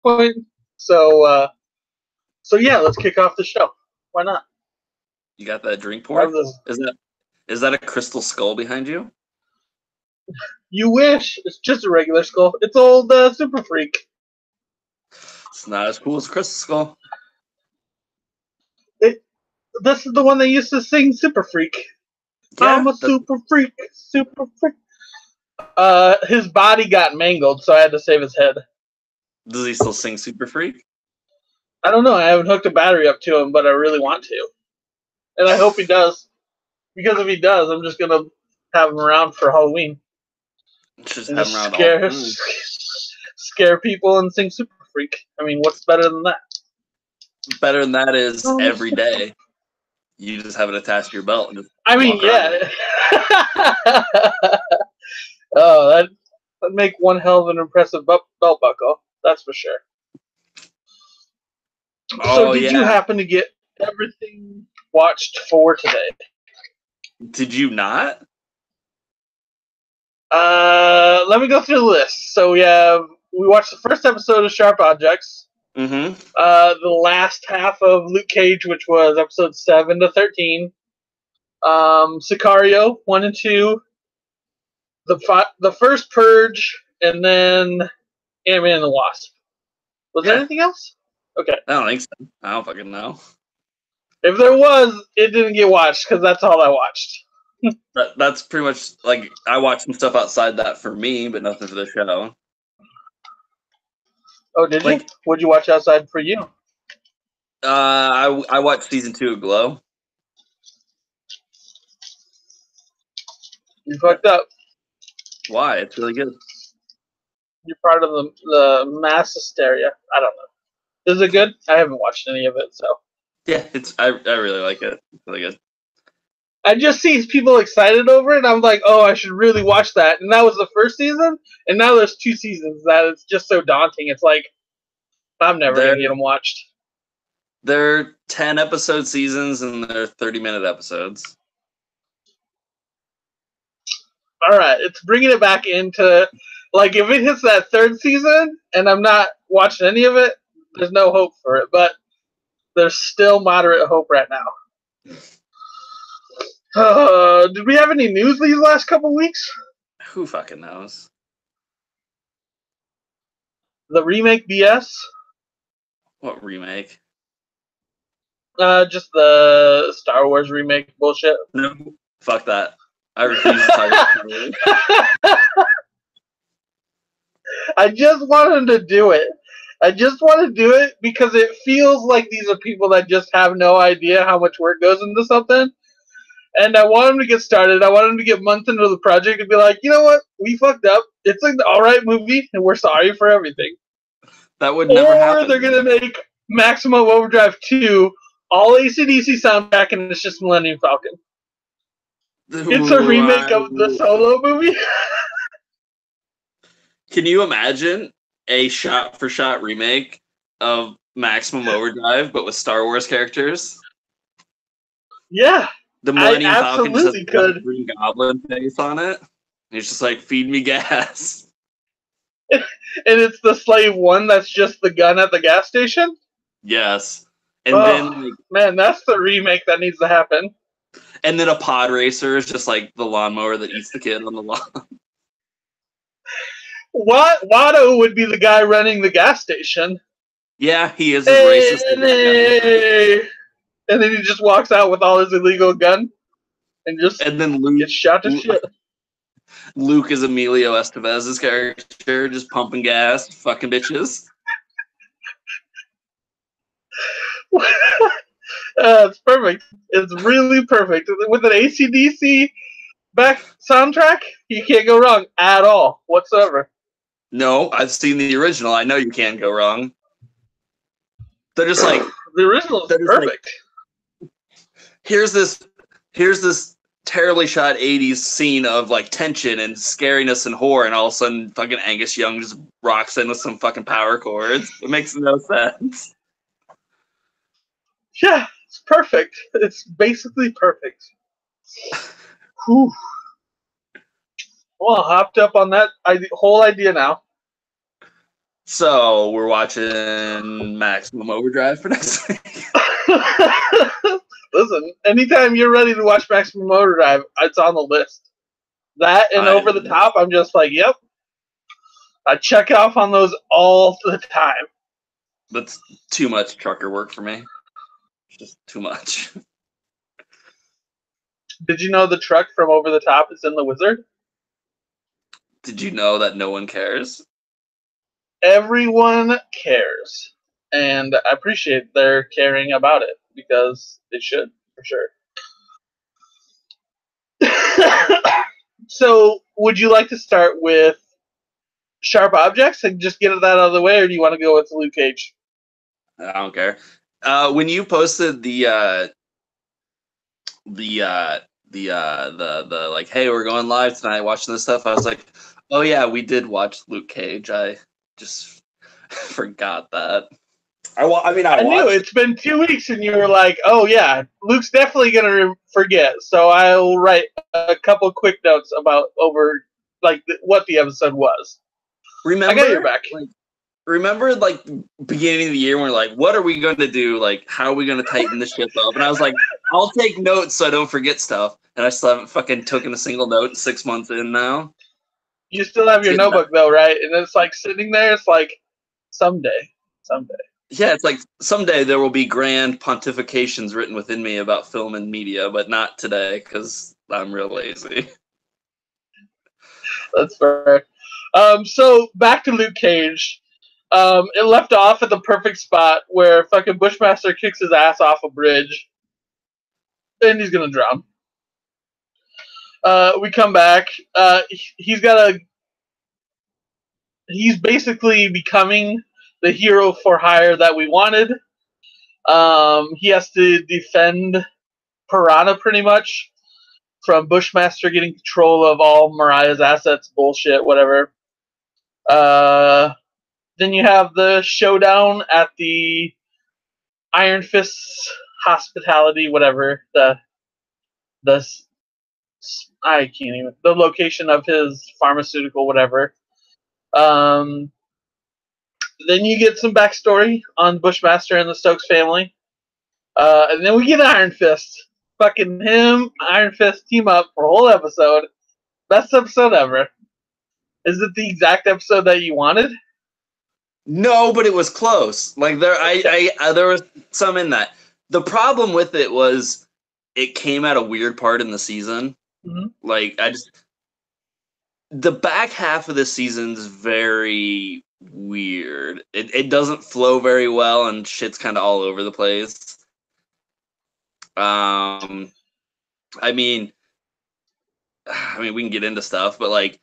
point. So yeah, let's kick off the show. Why not? You got that drink poured? Is that a crystal skull behind you? You wish. It's just a regular skull. It's old Super Freak. It's not as cool as a crystal skull. This is the one that used to sing Super Freak. Yeah, I'm a super freak, super freak. His body got mangled, so I had to save his head. Does he still sing Super Freak? I don't know. I haven't hooked a battery up to him, but I really want to. And I hope he does. Because if he does, I'm just going to have him around for Halloween. Just have him around scare people and sing Super Freak. I mean, what's better than that? Better than that is every day. You just have it attached to your belt. And just yeah. Oh, that'd make one hell of an impressive belt buckle. That's for sure. So did you happen to get everything watched for today? Did you not? Let me go through the list. So we watched the first episode of Sharp Objects. Mm-hmm. The last half of Luke Cage, which was episode 7 to 13. Sicario 1 and 2. The First Purge, and then Antman and the Wasp. Was there anything else? Okay. I don't think so. I don't fucking know. If there was, it didn't get watched because that's all I watched. That's pretty much like I watched some stuff outside that for me, but nothing for the show. Oh, did you? What'd you watch outside for you? I watched season 2 of Glow. You fucked up. Why? It's really good. You're part of the mass hysteria. I don't know. Is it good? I haven't watched any of it, so. Yeah, I really like it. It's really good. I just see people excited over it, and I'm like, oh, I should really watch that. And that was the first season, and now there's 2 seasons. That it's just so daunting. It's like, I'm never going to get them watched. They're 10-episode seasons, and they're 30-minute episodes. All right, it's bringing it back into, like, if it hits that 3rd season, and I'm not watching any of it, there's no hope for it. But there's still moderate hope right now. Did we have any news these last couple weeks? Who fucking knows? The remake BS? What remake? Just the Star Wars remake bullshit. No, fuck that. I refuse to talk about it. I just wanted to do it. I just want to do it because it feels like these are people that just have no idea how much work goes into something. And I want them to get started. I want them to get months into the project and be like, you know what? We fucked up. It's an alright movie, and we're sorry for everything. That would never happen. Or they're going to make Maximum Overdrive 2 all AC/DC soundtrack, and it's just Millennium Falcon. It's a remake of the Solo movie. Can you imagine a shot-for-shot remake of Maximum Overdrive, but with Star Wars characters? Yeah. The Millennium Falcon just has a Green Goblin face on it. And it's just like, feed me gas. And it's the Slave 1 that's just the gun at the gas station? Yes. And then, man, that's the remake that needs to happen. And then a pod racer is just like the lawnmower that eats the kid on the lawn. Watto would be the guy running the gas station. Yeah, he is a racist. And then he just walks out with all his illegal gun and then Luke gets shot to shit. Luke is Emilio Estevez's character, just pumping gas, fucking bitches. It's perfect. It's really perfect. With an AC/DC back soundtrack, you can't go wrong at all, whatsoever. No, I've seen the original. I know you can't go wrong. They're just like... The original is perfect. Like, here's this terribly shot 80s scene of like tension and scariness and horror, and all of a sudden fucking Angus Young just rocks in with some fucking power chords. It makes no sense. Yeah, it's perfect. It's basically perfect. Whew. Well, hopped up on that whole idea now. So we're watching Maximum Overdrive for next week. Listen, anytime you're ready to watch Maximum Overdrive, it's on the list. That and Over the Top, I'm just like, yep. I check off on those all the time. That's too much trucker work for me. Just too much. Did you know the truck from Over the Top is in The Wizard? Did you know that no one cares? Everyone cares. And I appreciate their caring about it, because they should, for sure. So, would you like to start with Sharp Objects and just get that out of the way, or do you want to go with Luke Cage? I don't care. When you posted the like, hey, we're going live tonight, watching this stuff, I was like, oh yeah, we did watch Luke Cage. I just forgot that. I knew it's been 2 weeks, and you were like, "Oh yeah, Luke's definitely gonna forget." So I'll write a couple quick notes about what the episode was. Remember, I got your back. Remember, beginning of the year, when we're like, "What are we going to do? Like, how are we going to tighten this ship up?" And I was like, "I'll take notes so I don't forget stuff." And I still haven't fucking taken a single note 6 months in now. You still have your notebook though, right? And it's like sitting there. It's like someday. Yeah, it's like someday there will be grand pontifications written within me about film and media, but not today because I'm real lazy. That's fair. So back to Luke Cage. It left off at the perfect spot where fucking Bushmaster kicks his ass off a bridge, and he's gonna drown. We come back. He's basically becoming the hero for hire that we wanted. He has to defend Piranha pretty much from Bushmaster getting control of all Mariah's assets, bullshit, whatever. Then you have the showdown at the Iron Fist's hospitality, whatever. The I can't even, the location of his pharmaceutical, whatever. Then you get some backstory on Bushmaster and the Stokes family. And then we get Iron Fist. Fucking him, Iron Fist team up for a whole episode. Best episode ever. Is it the exact episode that you wanted? No, but it was close. Like there was some in that. The problem with it was it came at a weird part in the season. Mm-hmm. Like the back half of the season's very weird. It doesn't flow very well, and shit's kind of all over the place. I mean, we can get into stuff, but like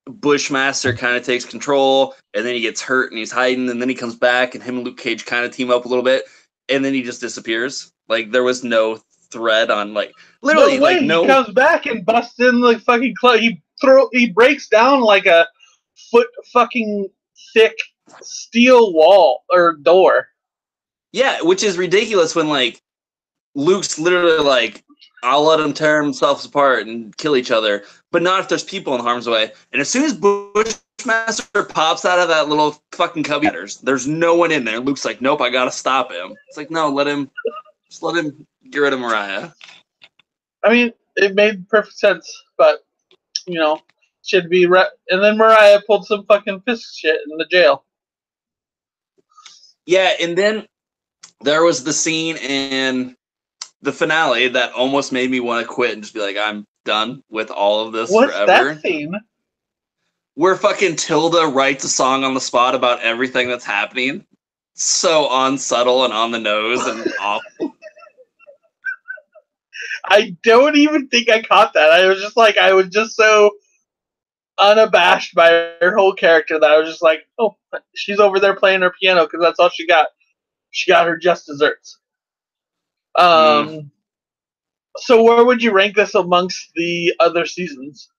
Bushmaster kind of takes control, and then he gets hurt and he's hiding, and then he comes back, and him and Luke Cage kind of team up a little bit, and then he just disappears. Like there was no thread on literally no way. He comes back and busts in the fucking club. He breaks down like a foot fucking thick steel wall or door. Yeah, which is ridiculous when Luke's literally like, I'll let him tear themselves apart and kill each other, but not if there's people in harm's way. And as soon as Bushmaster pops out of that little fucking cubby, there's no one in there. Luke's like, nope, I gotta stop him. It's like, no, let him get rid of Mariah. I mean, it made perfect sense, but should be and then Mariah pulled some fucking fist shit in the jail. Yeah, and then there was the scene in the finale that almost made me want to quit and just be like, I'm done with all of this forever. What's that scene? Where fucking Tilda writes a song on the spot about everything that's happening. So unsubtle and on the nose and awful. I don't even think I caught that. I was just so unabashed by her whole character that I was just like, oh, she's over there playing her piano because that's all she got. She got her just desserts. So where would you rank this amongst the other seasons?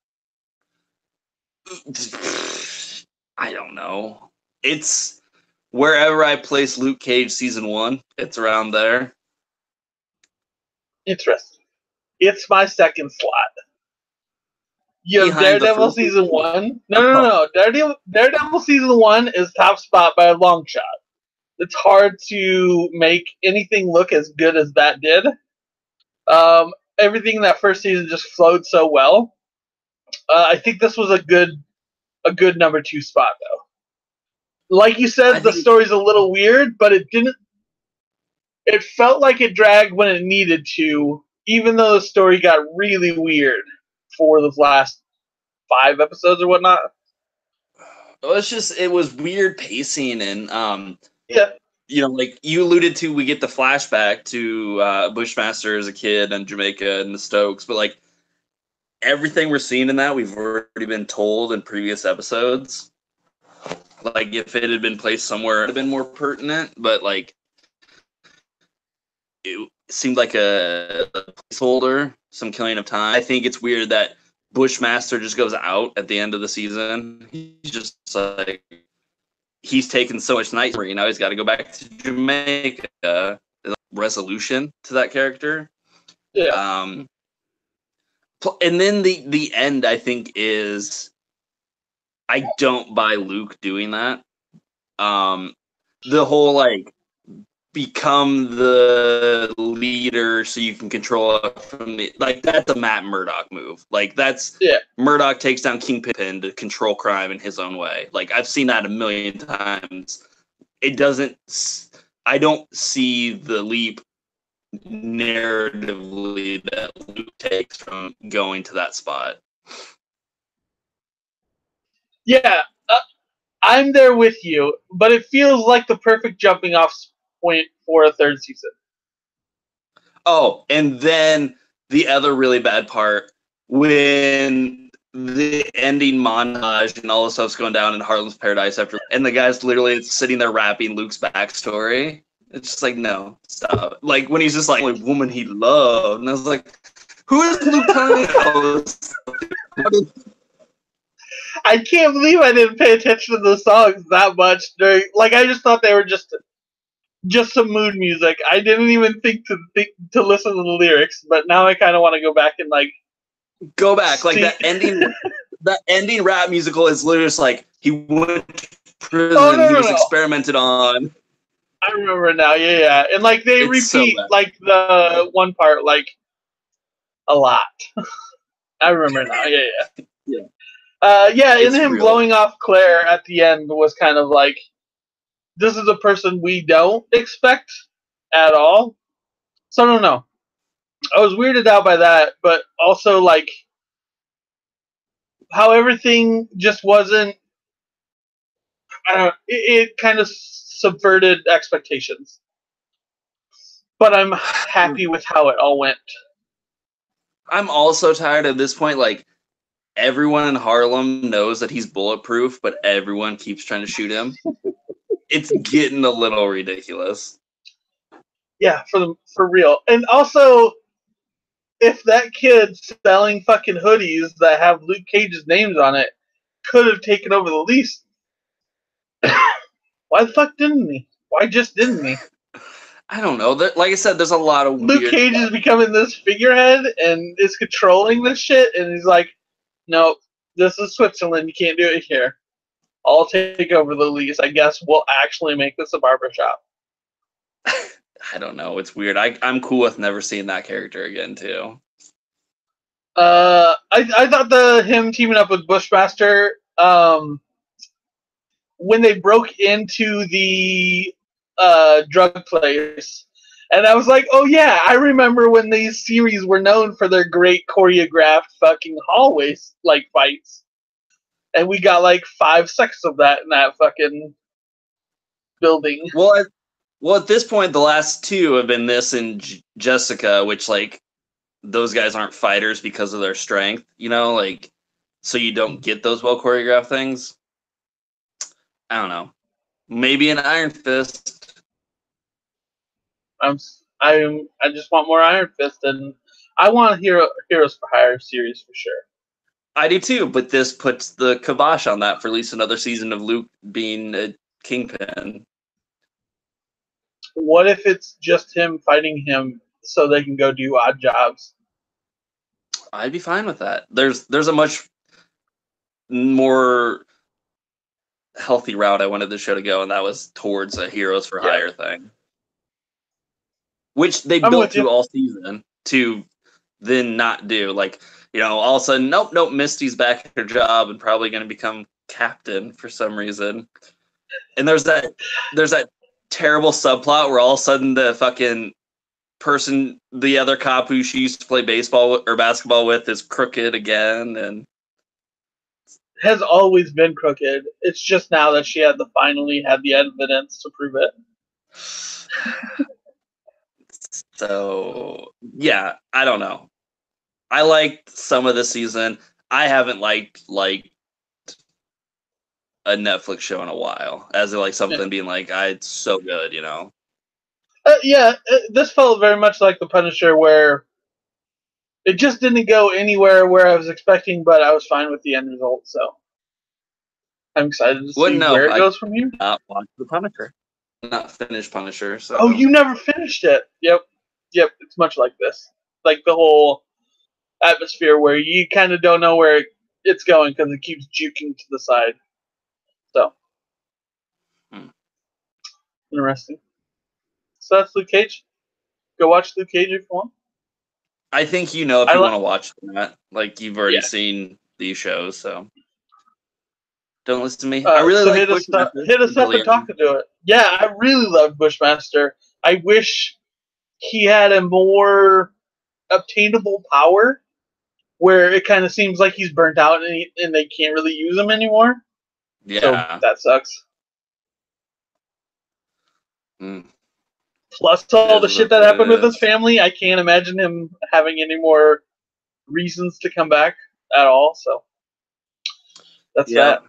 I don't know. It's wherever I place Luke Cage season 1, it's around there. Interesting. It's my second slot. You have Behind the Daredevil first season 1. No. Daredevil season 1 is top spot by a long shot. It's hard to make anything look as good as that did. Everything in that first season just flowed so well. I think this was a good number 2 spot though. Like you said, the story's a little weird, but it didn't. It felt like it dragged when it needed to, even though the story got really weird for the last 5 episodes or whatnot. It was weird pacing and yeah. You know, like you alluded to, we get the flashback to Bushmaster as a kid and Jamaica and the Stokes, but like everything we're seeing in that, we've already been told in previous episodes. Like if it had been placed somewhere, it would have been more pertinent, but like it seemed like a placeholder, some killing of time. I think it's weird that Bushmaster just goes out at the end of the season. He's just like, he's taken so much nightmare, you know, he's got to go back to Jamaica. There's a resolution to that character. Yeah. And then the end, I think, is I don't buy Luke doing that. The whole like become the leader so you can control it from the, like, that's a Matt Murdock move. Like that's Murdock takes down Kingpin to control crime in his own way. Like I've seen that a million times. I don't see the leap narratively that Luke takes from going to that spot. Yeah, I'm there with you, but it feels like the perfect jumping off point for a 3rd season. Oh, and then the other really bad part, when the ending montage and all the stuff's going down in Harlem's Paradise after, and the guy's literally sitting there rapping Luke's backstory. It's just like, no, stop. Like when he's just like, only woman he loved, and I was like, who is Luke Kyle? I can't believe I didn't pay attention to the songs that much during. Like I just thought they were just some mood music. I didn't even think to listen to the lyrics, but now I kind of want to go back and like go back. Like that ending rap musical is literally just like he went to prison. He was experimented on. I remember now. Yeah, and like they repeat like the one part like a lot. I remember now. Yeah. And him blowing off Claire at the end was kind of like, this is a person we don't expect at all. So I don't know. I was weirded out by that, but also like how everything just wasn't. I don't know. It kind of subverted expectations. But I'm happy with how it all went. I'm also tired at this point. Like everyone in Harlem knows that he's bulletproof, but everyone keeps trying to shoot him. It's getting a little ridiculous. Yeah, for real. And also, if that kid selling fucking hoodies that have Luke Cage's names on it could have taken over the lease, why the fuck didn't he? Why just didn't he? I don't know. Like I said, there's a lot of Luke Cage is becoming this figurehead and is controlling this shit, and he's like, no, this is Switzerland. You can't do it here. I'll take over the lease. I guess we'll actually make this a barbershop. I don't know. It's weird. I'm cool with never seeing that character again, too. I thought him teaming up with Bushmaster, when they broke into the drug place, and I was like, oh yeah, I remember when these series were known for their great choreographed fucking hallways like fights. And we got like 5 seconds of that in that fucking building. Well, at this point, the last 2 have been this and Jessica, which like those guys aren't fighters because of their strength, you know, like so you don't get those well choreographed things. I don't know. Maybe an Iron Fist. I just want more Iron Fist, and I want a Heroes for Hire series for sure. I do too, but this puts the kibosh on that for at least another season of Luke being a Kingpin. What if it's just him fighting him so they can go do odd jobs? I'd be fine with that. There's a much more healthy route I wanted the show to go, and that was towards a Heroes for Hire thing, which they built through all season to then not do. Like, all of a sudden, nope, Misty's back at her job and probably going to become captain for some reason. And there's that terrible subplot where all of a sudden the fucking person, the other cop who she used to play baseball or basketball with, is crooked again, and has always been crooked. It's just now that she finally had the evidence to prove it. So, yeah, I don't know. I liked some of the season. I haven't liked a Netflix show in a while, as in something being it's so good, This felt very much like The Punisher, where it just didn't go anywhere where I was expecting, but I was fine with the end result. So I'm excited to see where it goes from here. Not watch The Punisher, not finish Punisher. So. Oh, you never finished it? Yep. It's much like this, like the whole atmosphere where you kind of don't know where it's going because it keeps juking to the side. So interesting. So that's Luke Cage. Go watch Luke Cage if you want. I think if you want to watch that. You've already seen these shows, so don't listen to me. I really like Bushmaster. Hit us up and talk to it. Yeah, I really loved Bushmaster. I wish he had a more obtainable power where it kind of seems like he's burnt out and they can't really use him anymore. Yeah. So that sucks. Plus all the shit that happened with his family, I can't imagine him having any more reasons to come back at all. So that's that.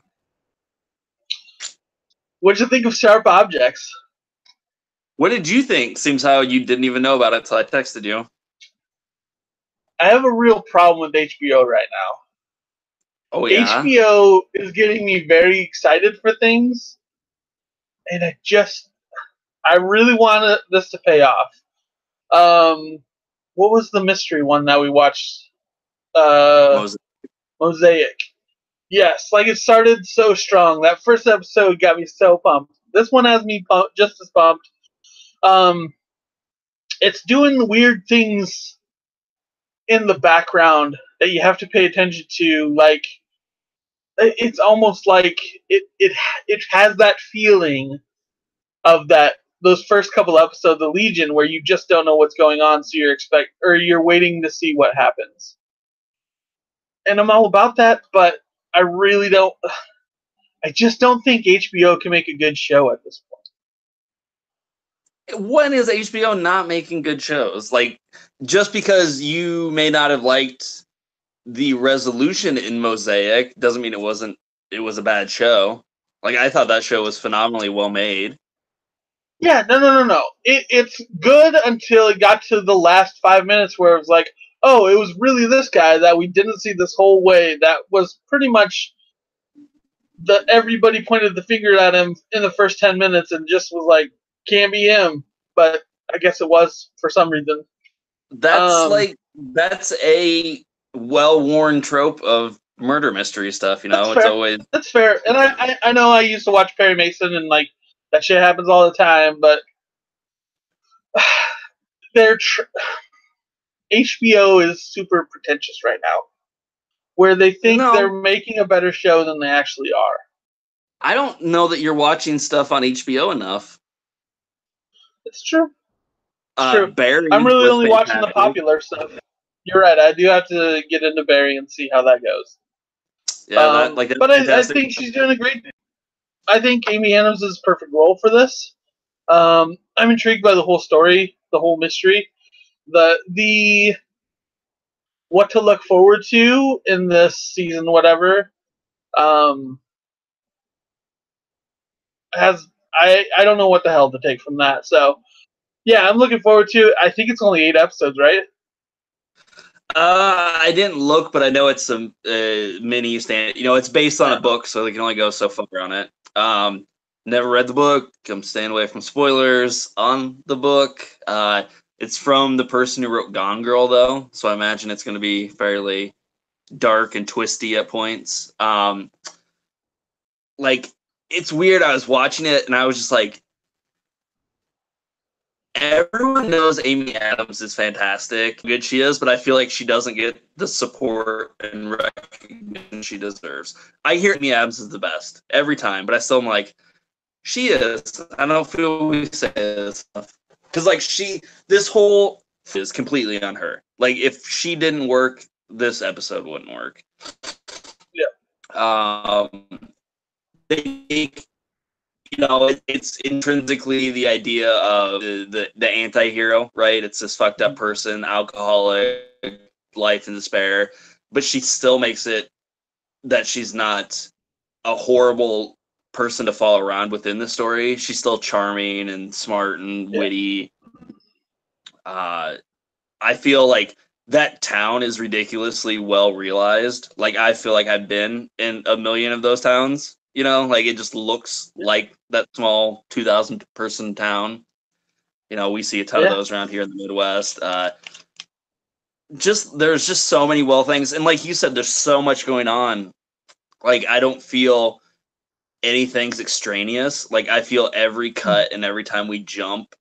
What'd you think of Sharp Objects? What did you think? Seems how you didn't even know about it until I texted you. I have a real problem with HBO right now. Oh, yeah? HBO is getting me very excited for things, and I really want this to pay off. What was the mystery one that we watched? Mosaic. Yes, it started so strong. That first episode got me so pumped. This one has me just as pumped. It's doing weird things in the background that you have to pay attention to. It's almost like it has that feeling of those first couple episodes of Legion where you just don't know what's going on, so you're waiting to see what happens. And I'm all about that, but I really don't. I just don't think HBO can make a good show at this point. When is HBO not making good shows? Just because you may not have liked the resolution in Mosaic doesn't mean it was a bad show. I thought that show was phenomenally well made. Yeah, no. It's good until it got to the last 5 minutes where it was like, oh, it was really this guy that we didn't see this whole way. That was pretty much everybody pointed the finger at him in the first 10 minutes and just was like, can't be him. But I guess it was for some reason. That's a well-worn trope of murder mystery stuff, That's fair. And I know I used to watch Perry Mason and that shit happens all the time, but HBO is super pretentious right now, where they think they're making a better show than they actually are. I don't know that you're watching stuff on HBO enough. It's true. Barry, I'm really only watching the popular stuff. You're right. I do have to get into Barry and see how that goes. Yeah, but I think she's doing a great. I think Amy Adams is a perfect role for this. I'm intrigued by the whole story, the whole mystery, the what to look forward to in this season, whatever. I don't know what the hell to take from that. So, yeah, I'm looking forward to it. I think it's only 8 episodes, right? I didn't look, but I know it's some mini stand. It's based on a book, so they can only go so far on it. Never read the book. I'm staying away from spoilers on the book. It's from the person who wrote Gone Girl, though, so I imagine it's going to be fairly dark and twisty at points. Like, it's weird. I was watching it and I was just like, everyone knows Amy Adams is fantastic, how good she is, but I feel like she doesn't get the support and recognition she deserves. I hear Amy Adams is the best every time, but I still am like, she is. I don't feel we say this enough. Because, like, this whole is completely on her. Like, if she didn't work, this episode wouldn't work. Yeah. They make, it's intrinsically the idea of the anti-hero, right? It's this fucked up person, alcoholic, life in despair, but she still makes it that she's not a horrible person to follow around within the story. She's still charming and smart and witty. I feel like that town is ridiculously well realized. Like, I feel like I've been in a million of those towns, like it just looks like that small 2,000 person town. We see a ton of those around here in the Midwest. There's just so many things. And like you said, there's so much going on. Like, I don't feel anything's extraneous. Like, I feel every cut and every time we jump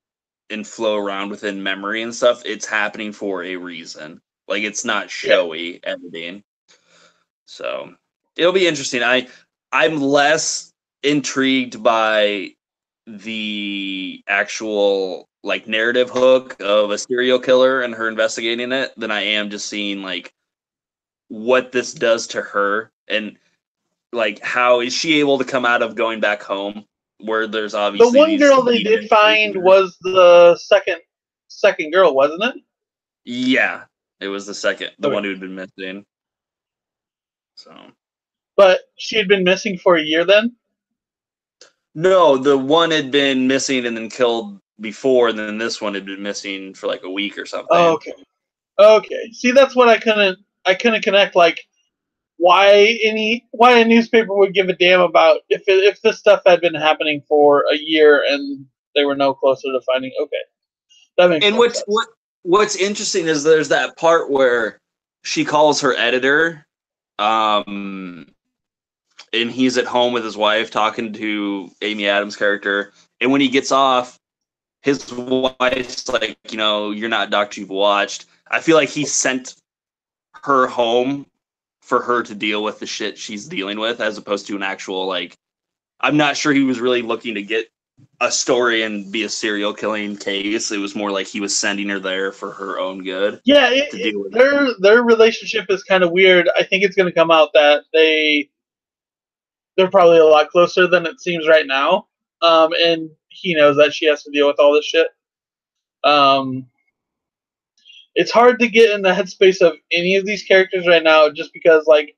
and flow around within memory and stuff, it's happening for a reason. Like, it's not showy editing. So it'll be interesting. I'm less intrigued by the actual like narrative hook of a serial killer and her investigating it than I am just seeing like what this does to her, and like how is she able to come out of going back home where there's obviously the one girl they did find was the second girl, wasn't it? Yeah, it was the one who had been missing. So, but she had been missing for a year then? No, the one had been missing and then killed before, and then this one had been missing for like a week or something. Oh, okay. See, that's what I couldn't connect. Like, why a newspaper would give a damn about if this stuff had been happening for a year and they were no closer to finding. Okay, that makes sense. What's interesting is there's that part where she calls her editor, and he's at home with his wife talking to Amy Adams' character, and when he gets off, his wife's like, you're not Doctor You've Watched. I feel like he sent her home for her to deal with the shit she's dealing with, as opposed to an actual, like, I'm not sure he was really looking to get a story and be a serial killing case. It was more like he was sending her there for her own good. Yeah, their relationship is kind of weird. I think it's going to come out that they're probably a lot closer than it seems right now. And he knows that she has to deal with all this shit. It's hard to get in the headspace of any of these characters right now, just because like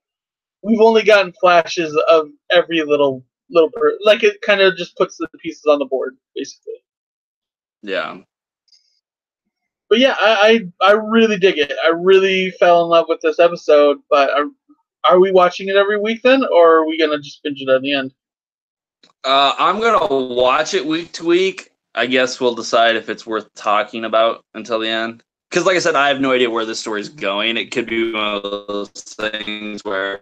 we've only gotten flashes of every little like it kind of just puts the pieces on the board, basically. Yeah. But yeah, I really dig it. I really fell in love with this episode. But are we watching it every week then, or are we gonna just binge it at the end? I'm gonna watch it week to week. I guess we'll decide if it's worth talking about until the end. Because, like I said, I have no idea where this story is going. It could be one of those things where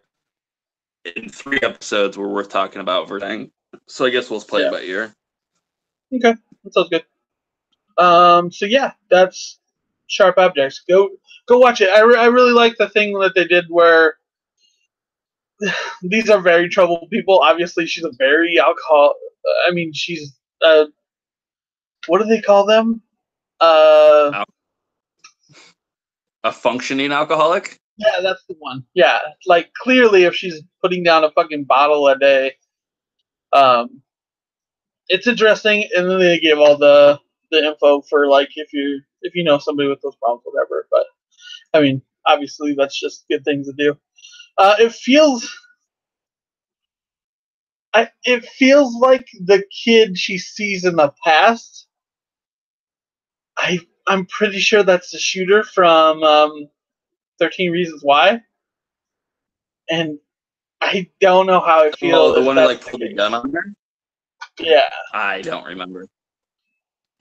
in 3 episodes we're worth talking about for thing. So I guess we'll play it by ear. Okay, that sounds good. So yeah, that's Sharp Objects. Go watch it. I really like the thing that they did where these are very troubled people. Obviously, she's a very I mean, she's what do they call them? A functioning alcoholic? Yeah, that's the one. Yeah, like clearly, if she's putting down a fucking bottle a day, it's interesting. And then they give all the info for like if you know somebody with those problems, whatever. But I mean, obviously, that's just good things to do. It feels like the kid she sees in the past. I'm pretty sure that's the shooter from 13 Reasons Why. And I don't know how I feel. Oh, the one who like pulled a gun on her? Yeah. I don't remember.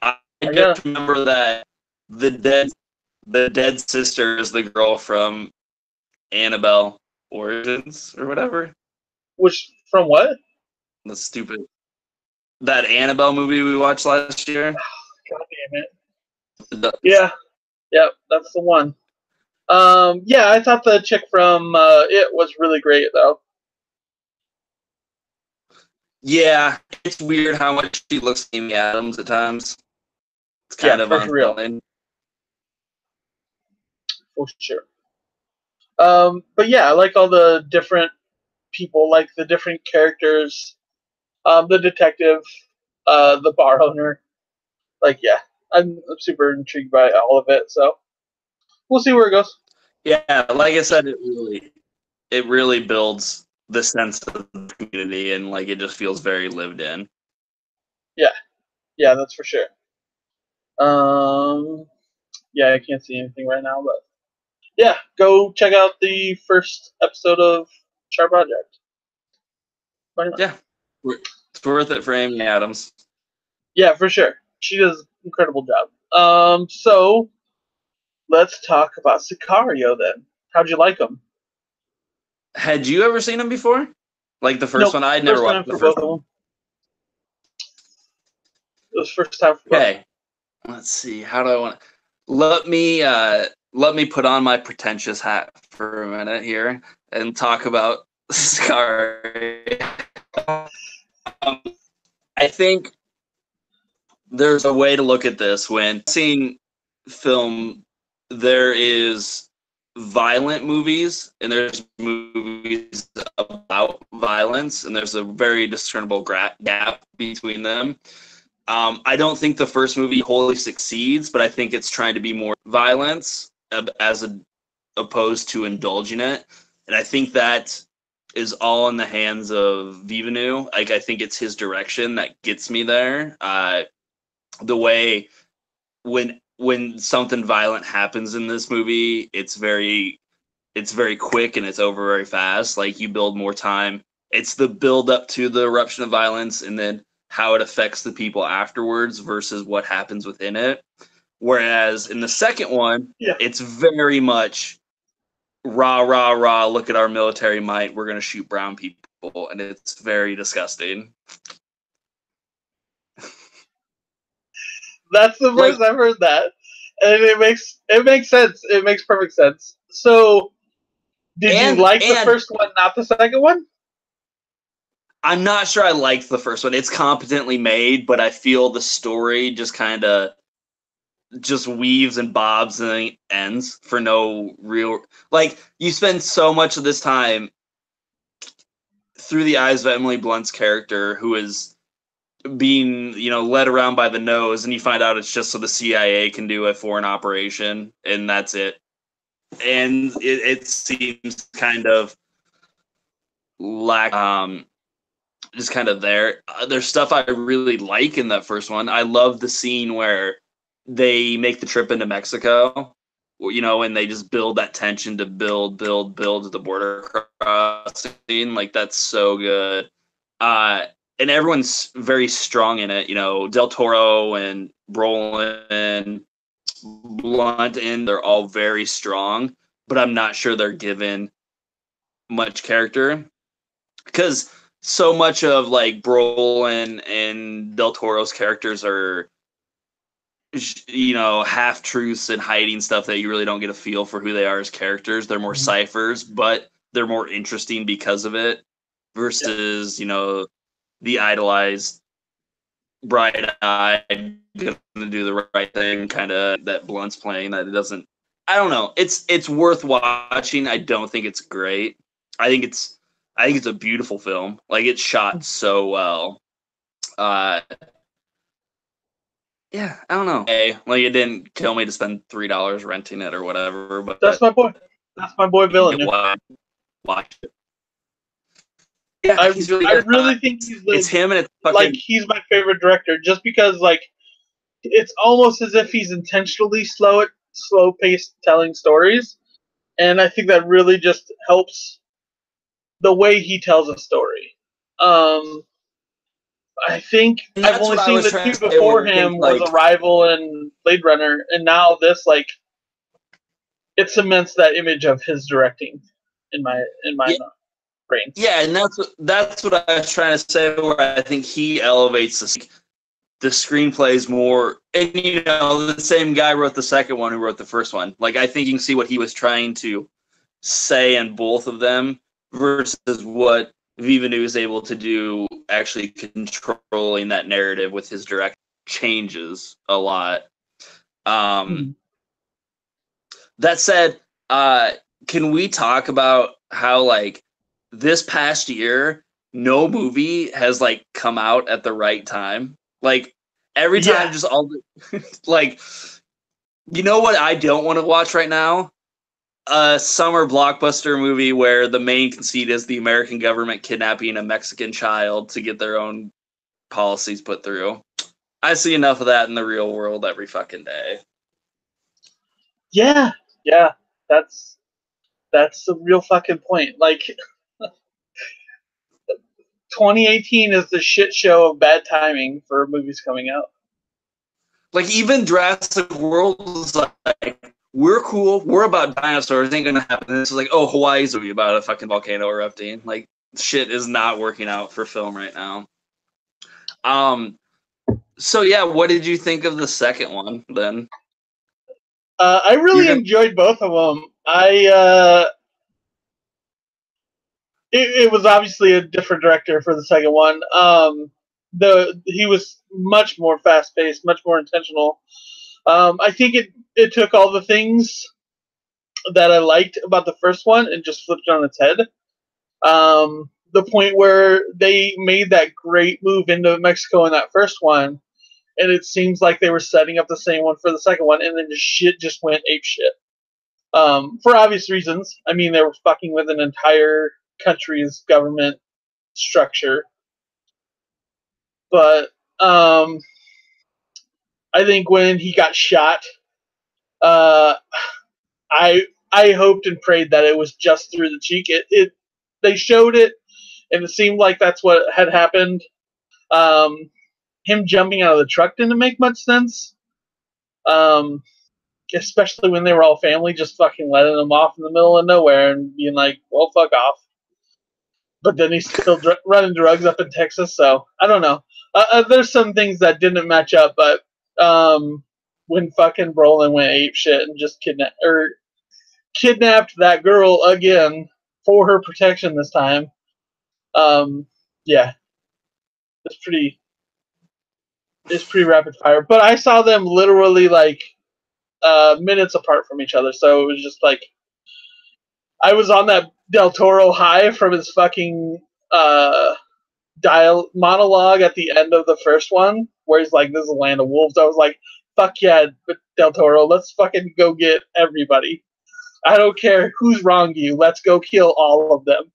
I just remember that the dead sister is the girl from Annabelle Origins or whatever. Which from what? The stupid that Annabelle movie we watched last year. God damn it! Yeah, yep, that's the one. Yeah, I thought the chick from It was really great though. Yeah, it's weird how much she looks like Amy Adams at times. It's kind of unsettling. For sure. But yeah, I like all the different people, like the different characters, the detective, the bar owner. Like, yeah, I'm super intrigued by all of it. So we'll see where it goes. Yeah, like I said, it really builds the sense of the community, and like it just feels very lived in. Yeah, that's for sure. Yeah, I can't see anything right now, but yeah, go check out the first episode of Sharp Project. Yeah, it's worth it for Amy Adams. Yeah, for sure. She does an incredible job. So let's talk about Sicario then. How'd you like him? Had you ever seen him before? Like the first one? I'd never watched the first one. It was first time for both. Okay. Let's see. How do I want to... Let me put on my pretentious hat for a minute here and talk about Sicario. I think there's a way to look at this. When seeing film, there is violent movies and there's movies about violence, and there's a very discernible gap between them. I don't think the first movie wholly succeeds, but I think it's trying to be more violence opposed to indulging it. And I think that is all in the hands of Villeneuve. Like, I think it's his direction that gets me there. The way when something violent happens in this movie, it's very quick and it's over very fast. Like, you build more time. It's the build up to the eruption of violence and then how it affects the people afterwards versus what happens within it. Whereas in the second one, It's very much rah, rah, rah, look at our military might, we're going to shoot brown people, and it's very disgusting. That's the first I've heard that. And it makes sense. It makes perfect sense. So, did you like the first one, not the second one? I'm not sure I liked the first one. It's competently made, but I feel the story just kind of just weaves and bobs and then ends for no real... Like, you spend so much of this time through the eyes of Emily Blunt's character, who is being, led around by the nose, and you find out it's just so the CIA can do a foreign operation, and that's it. And it seems kind of just kind of there. There's stuff I really like in that first one. I love the scene where they make the trip into Mexico, and they just build that tension to build the border crossing. Like, that's so good. And everyone's very strong in it. Del Toro and Brolin, Blunt, and they're all very strong, but I'm not sure they're given much character because so much of like Brolin and Del Toro's characters are, half truths and hiding stuff that you really don't get a feel for who they are as characters. They're more ciphers, but they're more interesting because of it versus, the idolized, bright-eyed, gonna do the right thing kind of that Blunt's playing. That it doesn't. I don't know. It's worth watching. I don't think it's great. I think it's a beautiful film. Like, it's shot so well. Yeah, I don't know. Hey, like, it didn't kill me to spend $3 renting it or whatever. But that's my boy. That's my boy Villeneuve. Watch it. Yeah, I really really think he's it's him, and it's fucking... like, he's my favorite director just because, like, it's almost as if he's intentionally slow-paced telling stories, and I think that really just helps the way he tells a story. I think I've only seen the two before him was Arrival and Blade Runner, and now this, like, it cements that image of his directing. in my Yeah. brain. Yeah, and that's what I was trying to say. Where I think he elevates the screenplays more, and the same guy wrote the second one who wrote the first one. Like, I think you can see what he was trying to say in both of them versus what Villeneuve is able to do, actually controlling that narrative with his direct changes a lot. That said, can we talk about how, like, this past year, no movie has, like, come out at the right time? Like, every time, just all the, like, you know what I don't want to watch right now? A summer blockbuster movie where the main conceit is the American government kidnapping a Mexican child to get their own policies put through. I see enough of that in the real world every fucking day. Yeah, that's the real fucking point. Like, 2018 is the shit show of bad timing for movies coming out. Like, even Jurassic World is like, we're cool, we're about dinosaurs, ain't gonna happen. This is like, oh, Hawaii's a movie about a fucking volcano erupting. Like, shit is not working out for film right now. So yeah, what did you think of the second one then? I really enjoyed both of them. It was obviously a different director for the second one. He was much more fast paced, much more intentional. I think it took all the things that I liked about the first one and just flipped it on its head. The point where they made that great move into Mexico in that first one, and it seems like they were setting up the same one for the second one, and then the shit just went ape shit. For obvious reasons. I mean, they were fucking with an entire country's government structure. But I think when he got shot, I hoped and prayed that it was just through the cheek. They showed it, and it seemed like that's what had happened. Him jumping out of the truck didn't make much sense. Especially when they were all family, just fucking letting them off in the middle of nowhere and being like, well, fuck off. But then he's still running drugs up in Texas, so I don't know. There's some things that didn't match up, but when fucking Brolin went ape shit and just kidnapped that girl again for her protection this time, yeah, it's pretty rapid fire. But I saw them literally like minutes apart from each other, so it was just like I was on that Del Toro high from his fucking monologue at the end of the first one, where he's like, "This is a land of wolves." I was like, "Fuck yeah, Del Toro, let's fucking go get everybody. I don't care who's wronged you. Let's go kill all of them."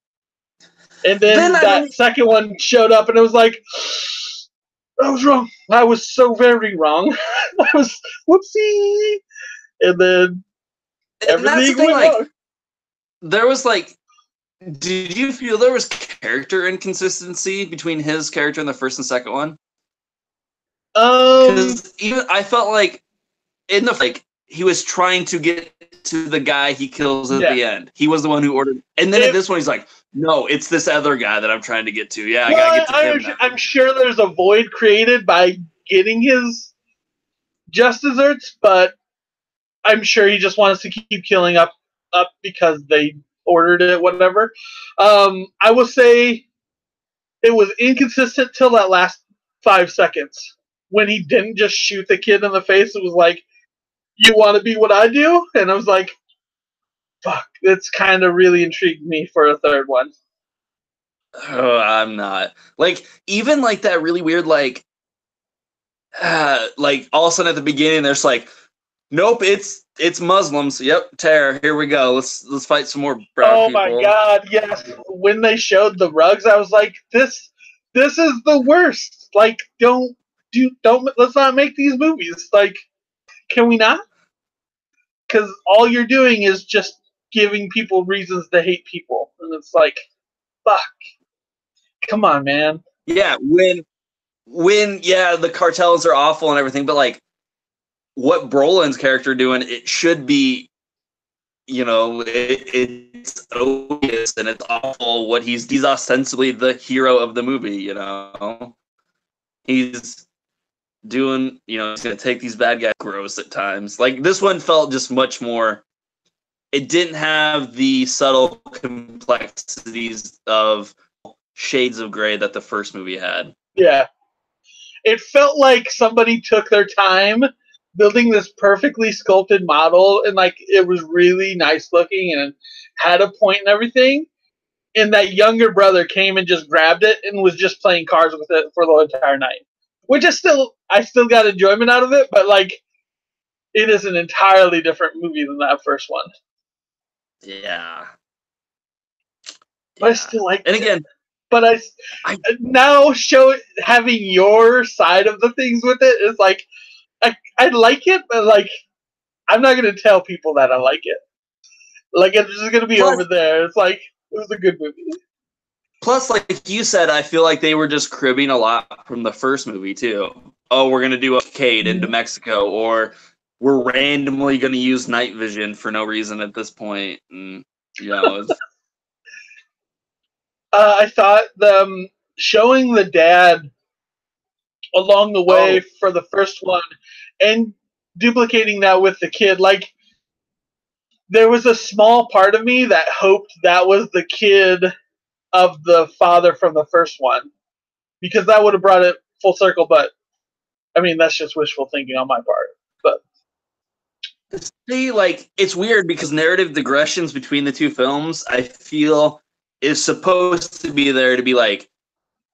And then that second one showed up, and it was like, I was wrong. I was so very wrong. I was whoopsie. And then everything went wrong. There was like, did you feel there was character inconsistency between his character in the first and second one? Because even I felt like in the he was trying to get to the guy he kills at the end. He was the one who ordered, and then in this one he's like, no, it's this other guy that I'm trying to get to. Yeah, I gotta get to him now. I'm sure there's a void created by getting his just desserts, but I'm sure he just wants to keep killing up because they ordered it, whatever. I will say it was inconsistent till that last 5 seconds when he didn't just shoot the kid in the face. It was like, you want to be what I do? And I was like, fuck, that's kind of really intrigued me for a third one. Oh, I'm not. Like, even like that really weird, like all of a sudden at the beginning, there's like, nope, it's Muslims. Yep, terror. Here we go. Let's fight some more brown people. Oh my god, yes. When they showed the rugs, I was like, this is the worst. Like, let's not make these movies. Like, can we not? Because all you're doing is just giving people reasons to hate people. And it's like, fuck. Come on, man. Yeah, when the cartels are awful and everything, but like what Brolin's character doing, it should be it's odious and it's awful what he's ostensibly the hero of the movie, He's doing, he's going to take these bad guys gross at times. Like, this one felt just much more, it didn't have the subtle complexities of shades of gray that the first movie had. Yeah. It felt like somebody took their time building this perfectly sculpted model, and like it was really nice looking and had a point and everything. And that younger brother came and just grabbed it and was just playing cards with it for the entire night. Which is I still got enjoyment out of it, but like it is an entirely different movie than that first one. Yeah. But I still like it. And again, but I now having your side of the things with it is like I like it, but like I'm not gonna tell people that I like it. Like it's just gonna be over there. It's like it was a good movie. Plus, like you said, I feel like they were just cribbing a lot from the first movie too. Oh, we're gonna do a cascade into Mexico, or we're randomly gonna use night vision for no reason at this point. And I thought them showing the dad along the way for the first one and duplicating that with the kid, like there was a small part of me that hoped that was the kid of the father from the first one, because that would have brought it full circle. But I mean, that's just wishful thinking on my part. But see, like, it's weird because narrative digressions between the two films, I feel, is supposed to be there to be like,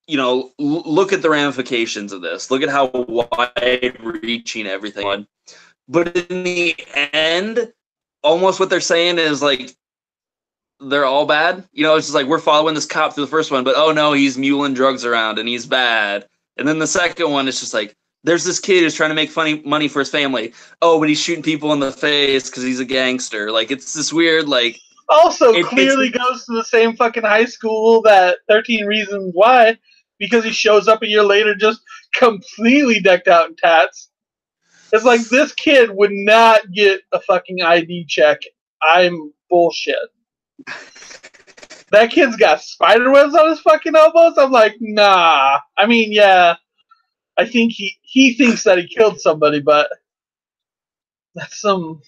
look at the ramifications of this. Look at how wide-reaching everything was. But in the end, almost what they're saying is like, they're all bad. It's just like, we're following this cop through the first one, but oh no, he's muling drugs around and he's bad. And then the second one, it's just like, there's this kid who's trying to make money for his family. Oh, but he's shooting people in the face because he's a gangster. Like, it's this weird, like... Also, clearly goes to the same fucking high school that 13 Reasons Why, because he shows up a year later just completely decked out in tats. It's like, this kid would not get a fucking ID check. I'm bullshit. That kid's got spider webs on his fucking elbows? I'm like, nah. I mean, yeah, I think he thinks that he killed somebody, but that's some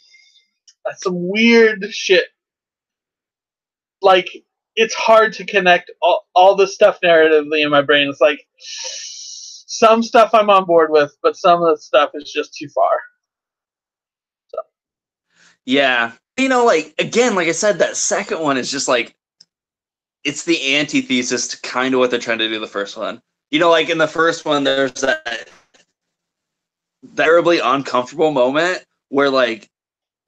weird shit. Like, it's hard to connect all this stuff narratively in my brain. It's like, some stuff I'm on board with, but some of the stuff is just too far. So. Yeah. Like, again, like I said, that second one is just like, it's the antithesis to kind of what they're trying to do the first one. Like in the first one, there's that terribly uncomfortable moment where like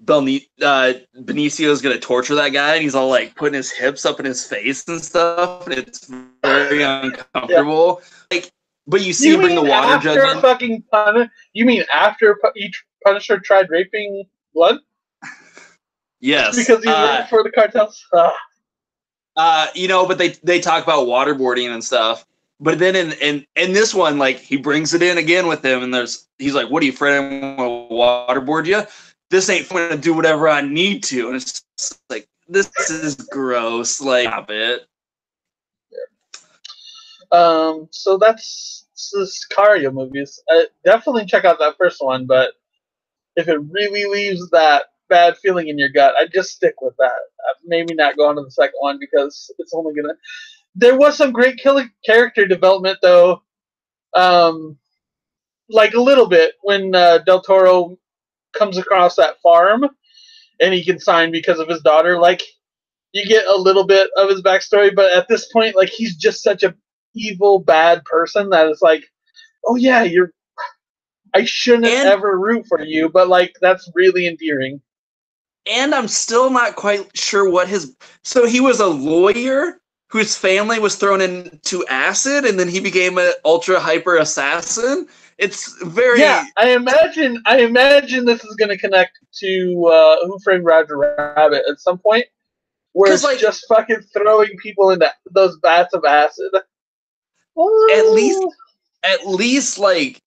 Benicio is going to torture that guy, and he's all like putting his hips up in his face and stuff, and it's very uncomfortable. Yeah. Like, but you see him bring the water jug in. You mean after each Punisher tried raping Blood? Yes, because he's working for the cartels. But they talk about waterboarding and stuff. But then in this one, like, he brings it in again with him, and he's like, "What are you afraid I'm gonna waterboard you? This ain't gonna do whatever I need to." And it's just like, this is gross. Like, stop it. So that's the Sicario movies. Definitely check out that first one, but if it really leaves that bad feeling in your gut, I'd just stick with that. Maybe not go on to the second one, because it's only gonna... There was some great character development, though. Like a little bit when Del Toro comes across that farm and he can sign because of his daughter. Like, you get a little bit of his backstory, but at this point, like, he's just such a evil, bad person that it's like, oh yeah, I shouldn't ever root for you, but like, that's really endearing. And I'm still not quite sure so he was a lawyer whose family was thrown into acid, and then he became an ultra hyper assassin. It's very... Yeah, I imagine this is going to connect to Who Framed Roger Rabbit at some point, where it's like, just fucking throwing people into those vats of acid. At least like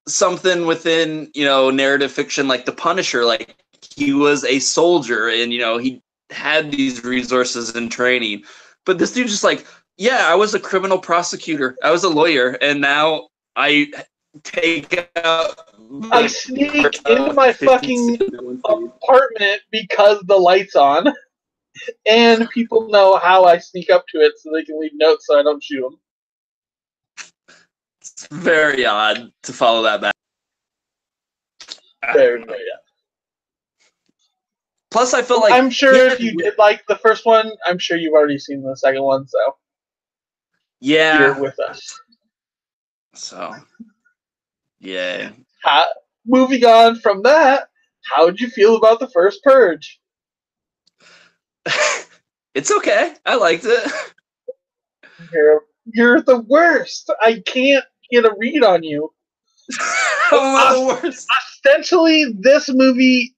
something within, narrative fiction, like The Punisher, like, he was a soldier and, you know, he had these resources and training. But this dude just like, yeah, I was a criminal prosecutor. I was a lawyer. And now I take out... I sneak into my fucking apartment because the light's on. And people know how I sneak up to it so they can leave notes so I don't shoot them. It's very odd to follow that back. Very, very odd. Plus, I feel like... I'm sure if you did like the first one, I'm sure you've already seen the second one, so... Yeah. You're with us. So... Yeah. Moving on from that, how did you feel about the First Purge? It's okay. I liked it. You're the worst. I can't get a read on you. I'm the worst. Ostensibly, this movie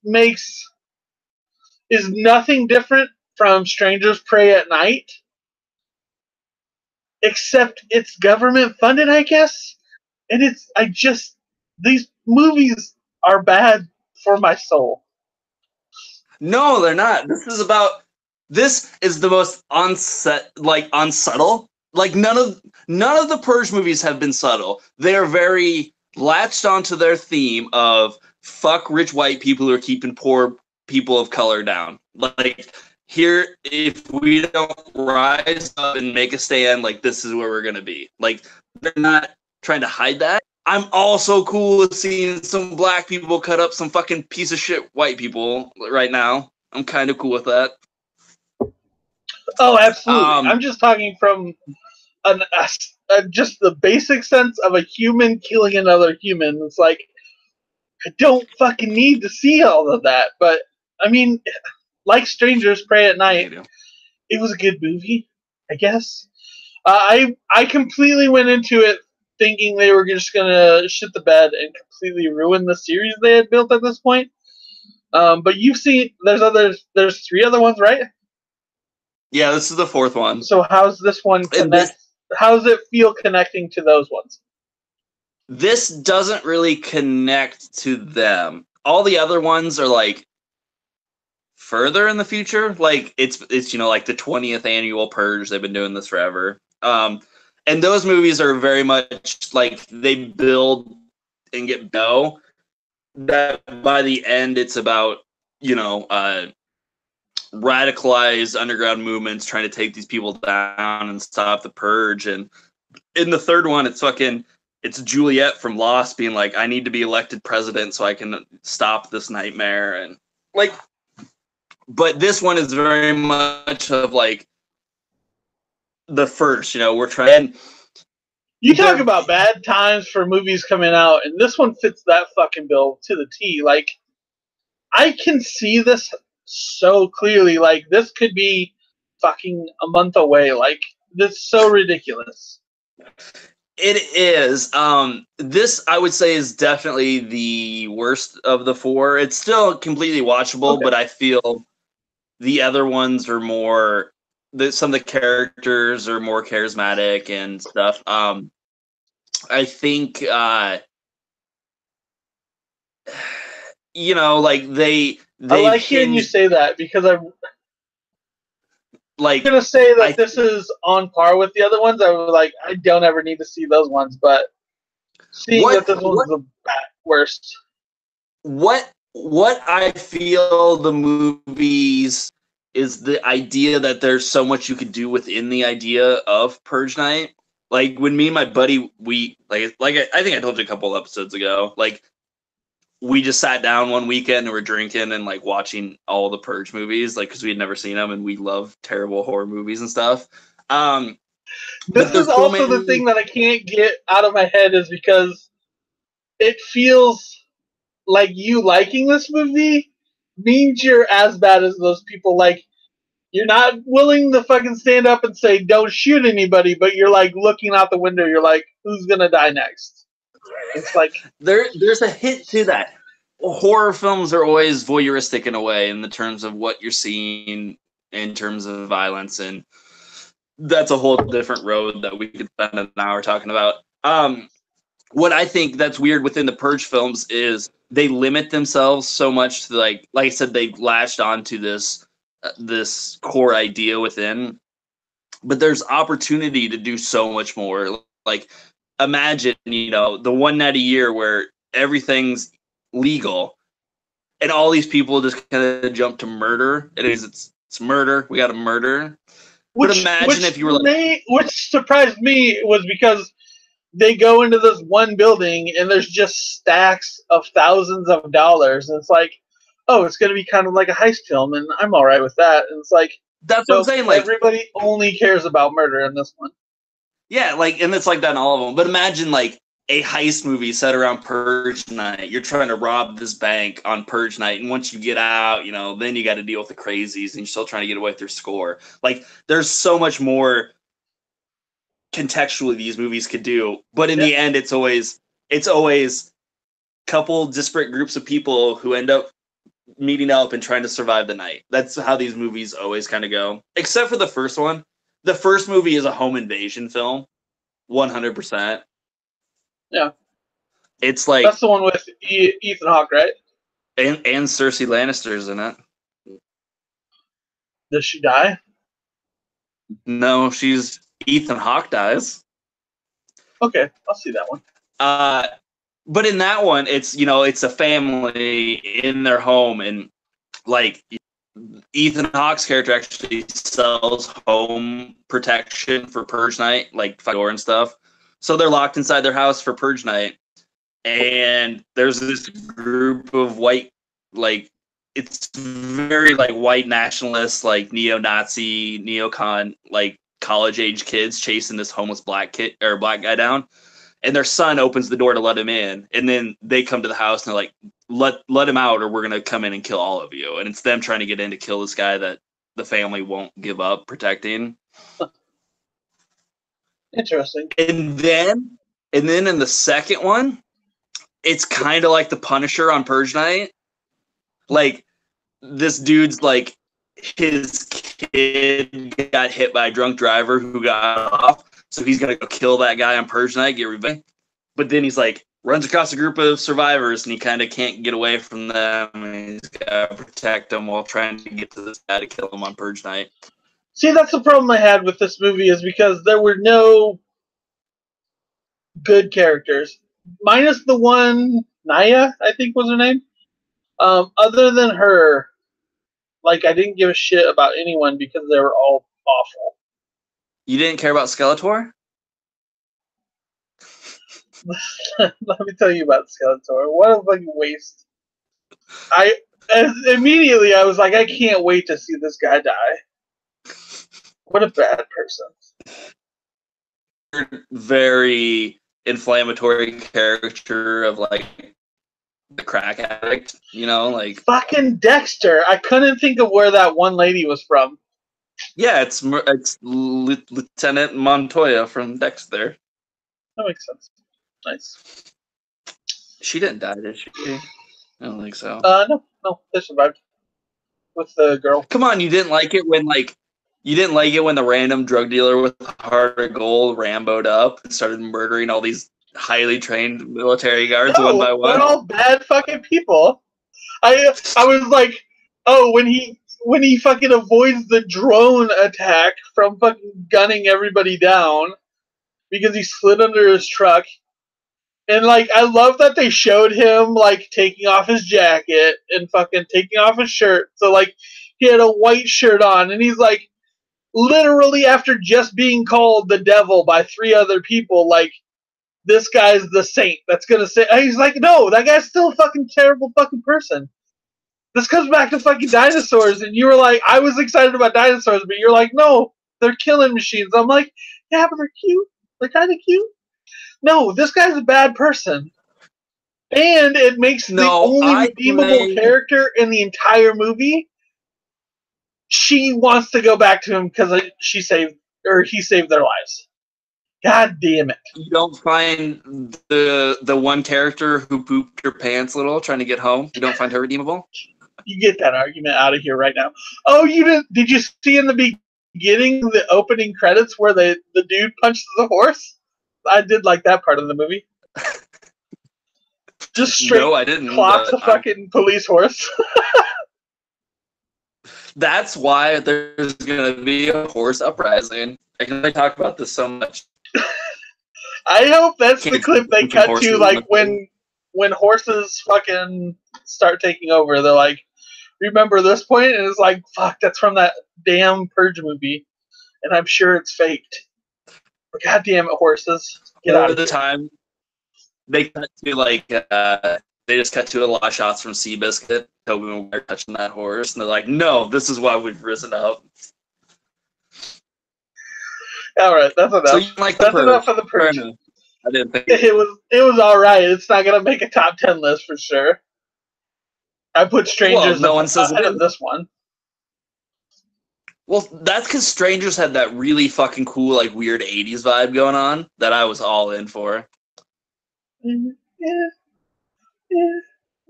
is nothing different from Strangers Prey at Night, except it's government funded, I guess. And these movies are bad for my soul. No, they're not. This is the most unsubtle. Like none of the Purge movies have been subtle. They are very latched onto their theme of fuck rich white people who are keeping poor people of color down. Like here, if we don't rise up and make a stand, like this is where we're gonna be. Like they're not trying to hide that. I'm also cool with seeing some black people cut up some fucking piece of shit white people right now. I'm kind of cool with that. Oh, absolutely. I'm just talking from just the basic sense of a human killing another human. It's like, I don't fucking need to see all of that. But, I mean, like Strangers Prey at Night, it was a good movie, I guess. I completely went into it thinking they were just going to shit the bed and completely ruin the series they had built at this point. But you've seen, there's 3 other ones, right? Yeah, this is the 4th one. So how's this one how does it feel connecting to those ones? This doesn't really connect to them. All the other ones are like further in the future. Like it's you know, like the 20th annual Purge. They've been doing this forever. And those movies are very much like they build and get go. That by the end, it's about, you know, radicalized underground movements trying to take these people down and stop the Purge. And in the 3rd one, it's Juliet from Lost being like, I need to be elected president so I can stop this nightmare. And like, but this one is very much of like the first, you know, we're trying. You talk about bad times for movies coming out, and this one fits that fucking bill to the T. Like, I can see this so clearly. Like, this could be fucking a month away. Like, this is so ridiculous. It is. This, I would say, is definitely the worst of the 4. It's still completely watchable, but I feel the other ones are more... some of the characters are more charismatic and stuff. I think, you know, like they I like hearing you say that because I'm gonna say that this is on par with the other ones. I was like, I don't ever need to see those ones, but seeing that this one's the worst. What I feel the movies is the idea that there's so much you could do within the idea of Purge Night. Like when me and my buddy, we I think I told you a couple episodes ago, like we just sat down one weekend and we're drinking and like watching all the Purge movies, like because we had never seen them and we love terrible horror movies and stuff. This is also the thing that I can't get out of my head is because it feels like you liking this movie means you're as bad as those people. Like, you're not willing to fucking stand up and say, don't shoot anybody, but you're like looking out the window, you're like, who's gonna die next? It's like... There's a hint to that. Horror films are always voyeuristic in a way in the terms of what you're seeing in terms of violence, and that's a whole different road that we could spend an hour talking about. what I think that's weird within the Purge films is they limit themselves so much to like I said, they latched onto this core idea within, but there's opportunity to do so much more. Like imagine, the one night a year where everything's legal and all these people just kind of jump to murder. It's murder. We got to murder. But imagine if you were like, which surprised me was because they go into this one building and there's just stacks of thousands of dollars, and it's like, oh, it's going to be kind of like a heist film, and I'm all right with that. And it's like, that's what I'm saying. Like everybody only cares about murder in this one. Yeah, and it's like that in all of them. But imagine like a heist movie set around Purge night. You're trying to rob this bank on Purge night, and once you get out, then you got to deal with the crazies, and you're still trying to get away with your score. Like, there's so much more contextually these movies could do, but in the end, it's always couple disparate groups of people who end up meeting up and trying to survive the night. That's how these movies always kind of go, except for the first one. The first movie is a home invasion film, 100%. Yeah, it's like that's the one with Ethan Hawke, right? And Cersei Lannister's in it. Does she die? No, Ethan Hawke dies. Okay, I'll see that one. But in that one, it's it's a family in their home, and like Ethan Hawke's character actually sells home protection for Purge night, like door and stuff. So they're locked inside their house for Purge night, and there's this group of white, like it's very like white nationalists, like neo-Nazi, neocon, like college-age kids chasing this homeless black guy down, and their son opens the door to let him in, and then they come to the house and they're like, let him out or we're gonna come in and kill all of you. And it's them trying to get in to kill this guy that the family won't give up protecting. Interesting. And then in the second one, it's kind of like the Punisher on Purge night. Like, this dude's like, his kid got hit by a drunk driver who got off, so he's gonna go kill that guy on Purge night, get revenge. But then he's like, runs across a group of survivors, and he kind of can't get away from them, and he's got to protect them while trying to get to this guy to kill him on Purge night. See, that's the problem I had with this movie, is because there were no good characters. Minus the one, Naya, I think was her name. Other than her, like, I didn't give a shit about anyone because they were all awful. You didn't care about Skeletor? Let me tell you about Skeletor. What a fucking waste. Immediately I was like, I can't wait to see this guy die. What a bad person. Very inflammatory caricature of like the crack addict, like fucking Dexter. I couldn't think of where that one lady was from. Yeah, it's Lieutenant Montoya from Dexter. That makes sense. Nice. She didn't die, did she? I don't think so. No, they survived with the girl. Come on, you didn't like it when the random drug dealer with a heart of gold Rambo'd up and started murdering all these highly trained military guards one by one? They're all bad fucking people. I was like, oh, when he fucking avoids the drone attack from fucking gunning everybody down because he slid under his truck. And, like, I love that they showed him, like, taking off his jacket and fucking taking off his shirt. So, like, he had a white shirt on. And he's, like, literally after just being called the devil by 3 other people, like, this guy's the saint that's going to say... And he's like, no, that guy's still a fucking terrible fucking person. This comes back to fucking dinosaurs. And you were like, I was excited about dinosaurs, but you're like, no, they're killing machines. I'm like, yeah, but they're cute. They're kind of cute. No, this guy's a bad person. And it makes the only redeemable character in the entire movie. She wants to go back to him because he saved their lives. God damn it. You don't find the one character who pooped her pants little trying to get home? You don't find her redeemable? You get that argument out of here right now. Oh, you did you see in the beginning the opening credits where the dude punches the horse? I did like that part of the movie. Just straight No, I didn't. clocks a fucking police horse. That's why there's gonna be a horse uprising. I can only talk about this so much. I hope that's the Can't clip they from cut horses to, in like the when horses fucking start taking over. They're like, remember this point? And it's like, fuck, that's from that damn Purge movie, and I'm sure it's faked. But God damn it, horses, get out over of the here. time. They cut to they just cut to a lot of shots from Seabiscuit, Toby Maguire touching that horse, and they're like, "No, this is why we've risen up." All right, that's enough. So you like the That's Purge? enough of the Purge. I didn't think It was all right. It's not gonna make a top 10 list for sure. I put Strangers no one says it ahead of is. this one. Well, that's because Strangers had that really fucking cool, like, weird 80s vibe going on that I was all in for. Yeah.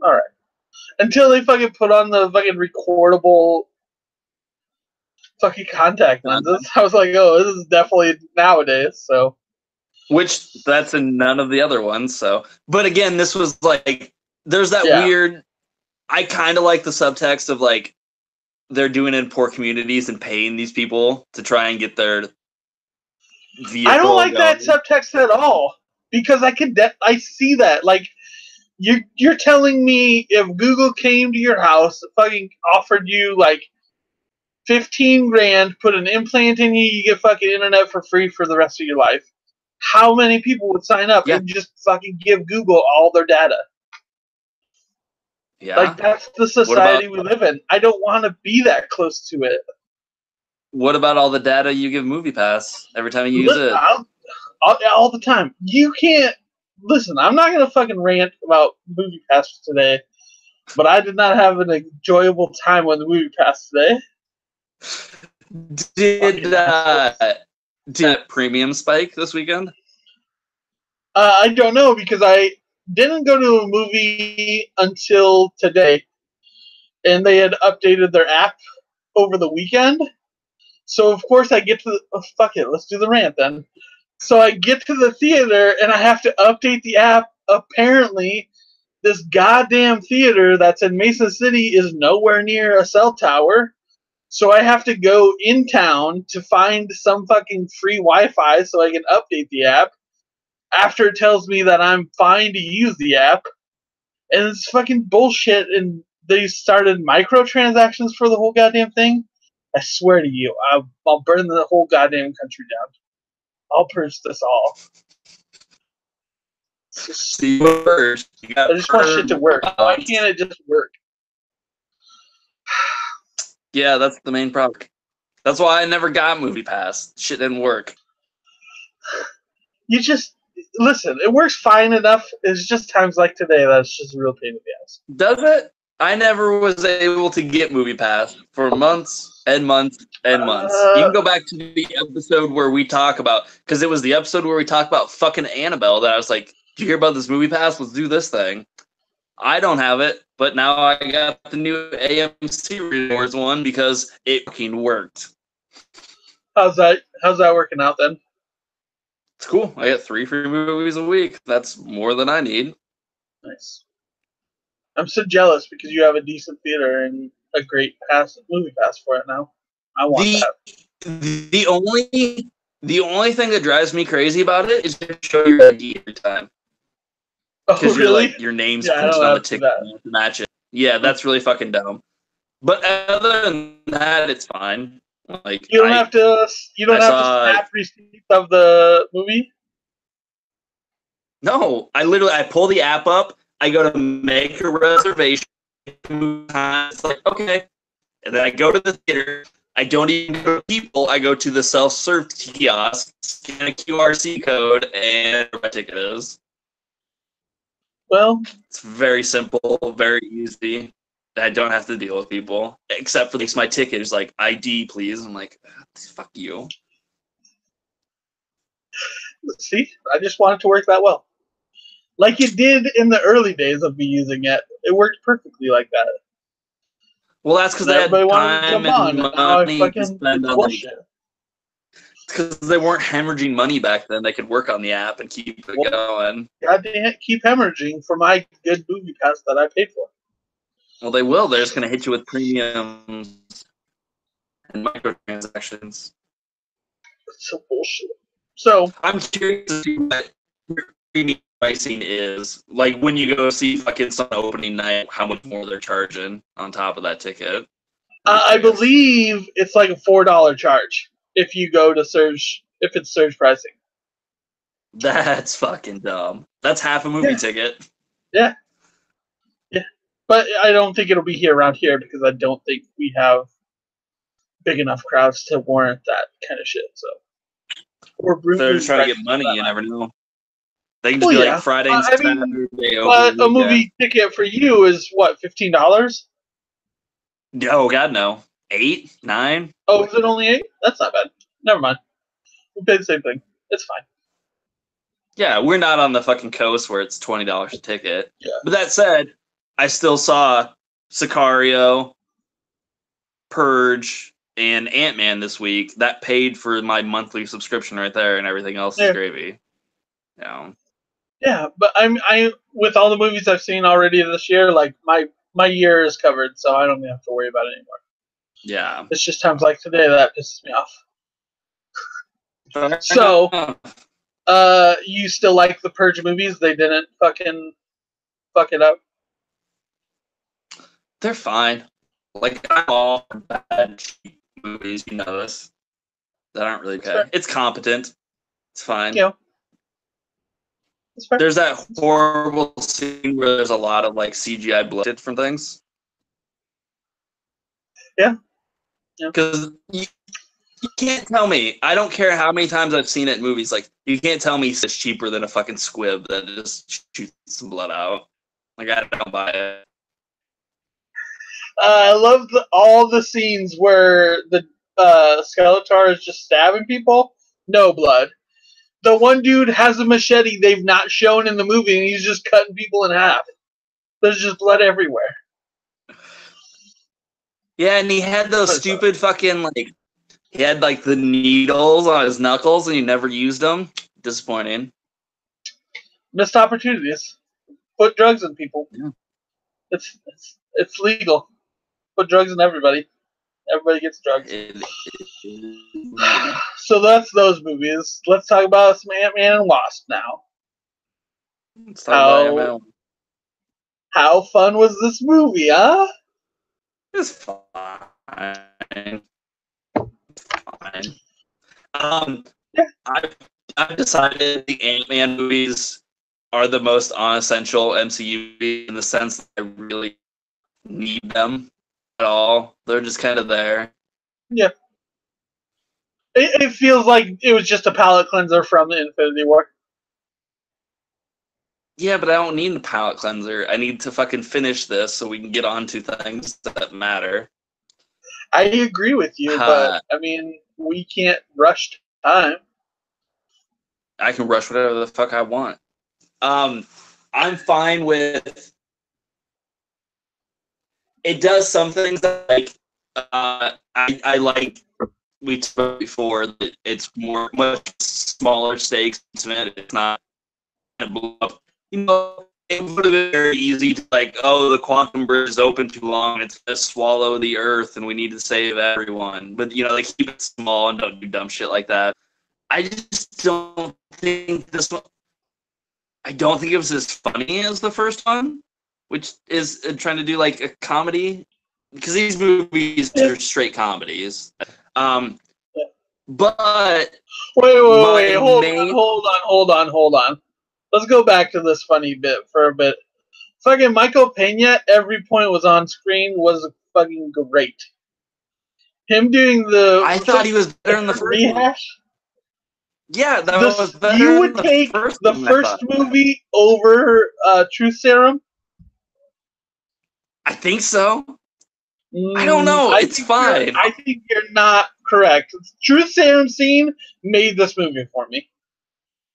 All right. Until they fucking put on the fucking recordable fucking contact lenses, I was like, oh, this is definitely nowadays. So, which that's in none of the other ones. So, but again, this was like, there's that weird. I kind of like the subtext of like they're doing it in poor communities and paying these people to try and get their vehicle. I don't like that subtext at all because I see that like. You're telling me if Google came to your house, fucking offered you like 15 grand, put an implant in you, you get fucking internet for free for the rest of your life. How many people would sign up and just fucking give Google all their data? Yeah. Like, that's the society we live in. I don't want to be that close to it. What about all the data you give moviepass every time you use it? All the time. You can't... Listen, I'm not going to fucking rant about moviepass today, but I did not have an enjoyable time on the moviepass today. Did premium spike this weekend? I don't know because I didn't go to a movie until today, and they had updated their app over the weekend. So of course I get to fuck it, let's do the rant then. So I get to the theater and I have to update the app. Apparently, this goddamn theater that's in Mason City is nowhere near a cell tower. So I have to go in town to find some fucking free Wi-Fi so I can update the app. After it tells me that I'm fine to use the app. And it's fucking bullshit. And they started microtransactions for the whole goddamn thing. I swear to you, I'll burn the whole goddamn country down. I'll purge this all. I just want shit to work. Why can't it just work? Yeah, that's the main problem. That's why I never got MoviePass. Shit didn't work. You just listen. It works fine enough. It's just times like today that's just a real pain in the ass. Does it? I never was able to get MoviePass for months and months and months. You can go back to the episode where we talk about, because it was the episode where we talk about fucking Annabelle that I was like, "Did you hear about this MoviePass? Let's do this thing." I don't have it, but now I got the new AMC Rewards one because it fucking worked. How's that working out then? It's cool. I get 3 free movies a week. That's more than I need. Nice. I'm so jealous because you have a decent theater and a great movie pass for it now. I want that. The only thing that drives me crazy about it is to show your ID every time. Because really? Your name's printed on the ticket to match it. Yeah, that's really fucking dumb. But other than that, it's fine. Like you don't have to snap receipts of the movie? No, I pull the app up. I go to make a reservation. It's like, okay. And then I go to the theater. I don't even go to people. I go to the self-serve kiosk, scan a QRC code, and where my ticket is. Well, it's very simple, very easy. I don't have to deal with people. Except for my ticket is like, ID, please. I'm like, fuck you. See? I just want it to work that well. Like it did in the early days of me using it. It worked perfectly like that. Well, that's because I had time and money to spend on like, because they weren't hemorrhaging money back then. They could work on the app and keep it going. God damn it, keep hemorrhaging for my good movie pass that I paid for. Well, they will. They're just going to hit you with premiums and microtransactions. That's so bullshit. So I'm curious to see what premium pricing is. Like when you go see fucking some opening night, how much more they're charging on top of that ticket. I believe it's like a $4 charge if you go to surge, if it's surge pricing. That's fucking dumb. That's half a movie ticket. Yeah. Yeah. But I don't think it'll be here around here because I don't think we have big enough crowds to warrant that kind of shit. So they're just trying to get money, you never know. They can just be like Friday and Saturday. But a movie ticket for you is what, $15? Oh God, no. 8, 9. Oh, is it only 8? That's not bad. Never mind. We pay the same thing. It's fine. Yeah, we're not on the fucking coast where it's $20 a ticket. Yeah. But that said, I still saw Sicario, Purge, and Antman this week. That paid for my monthly subscription right there, and everything else is gravy. Yeah. Yeah, but I with all the movies I've seen already this year, like my year is covered, so I don't even have to worry about it anymore. Yeah. It's just times like today that pisses me off. So, you still like the Purge movies? They didn't fucking fuck it up? They're fine. Like, I'm all for bad, cheap movies, you know this. That aren't really okay. It's competent. It's fine. Yeah. There's that horrible scene where there's a lot of, like, CGI blood from things. Yeah. Because you can't tell me. I don't care how many times I've seen it in movies. Like, you can't tell me it's cheaper than a fucking squib that just shoots some blood out. Like, I don't buy it. I love all the scenes where the Skeletor is just stabbing people. No blood. The one dude has a machete they've not shown in the movie, and he's just cutting people in half. There's just blood everywhere. Yeah, and he had those stupid fucking, like, he had, like, the needles on his knuckles, and he never used them. Disappointing. Missed opportunities. Put drugs in people. Yeah. It's legal. Put drugs in everybody. Everybody gets drugs. So that's those movies. Let's talk about some Antman and Wasp now. Let's talk about how fun was this movie, huh? It's fine. It's fine. Yeah. I've decided the Ant-Man movies are the most unessential MCU in the sense that I really need them at all. They're just kind of there. Yeah. It feels like it was just a palate cleanser from the Infinity War. Yeah, but I don't need a palate cleanser. I need to fucking finish this so we can get on to things that matter. I agree with you, but, I mean, we can't rush time. I can rush whatever the fuck I want. I'm fine with... It does some things that, like, I like... We talked about before that it's much smaller stakes. It's not going to blow up. You know, it would have been very easy to, like, oh, the quantum bridge is open too long. It's going to swallow the Earth, and we need to save everyone. But, you know, they keep it small and don't do dumb shit like that. I just don't think this one... I don't think it was as funny as the first one, which is trying to do, like, a comedy. Because these movies are straight comedies. But wait, hold on. Let's go back to this funny bit for a bit. Fucking Michael Pena, every point was on screen, was fucking great. Him doing I thought he was better in the first rehash. Yeah, that was better. You would take the first movie over Truth Serum? I think so. I don't know. It's fine. I think you're not correct. Truth Serum scene made this movie for me.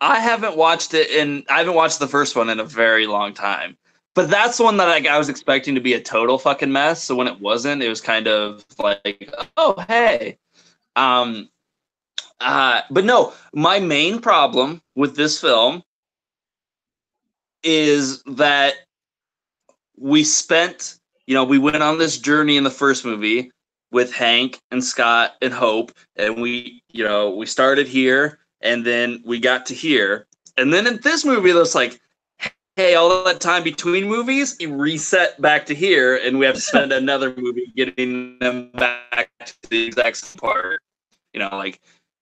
I haven't watched it, and I haven't watched the first one in a very long time. But that's one that I was expecting to be a total fucking mess. So when it wasn't, it was kind of like, oh hey. But no, my main problem with this film is that we spent, we went on this journey in the first movie with Hank and Scott and Hope, and we started here, and then we got to here. And then in this movie, it's like, hey, all that time between movies, you reset back to here, and we have to spend another movie getting them back to the exact same part.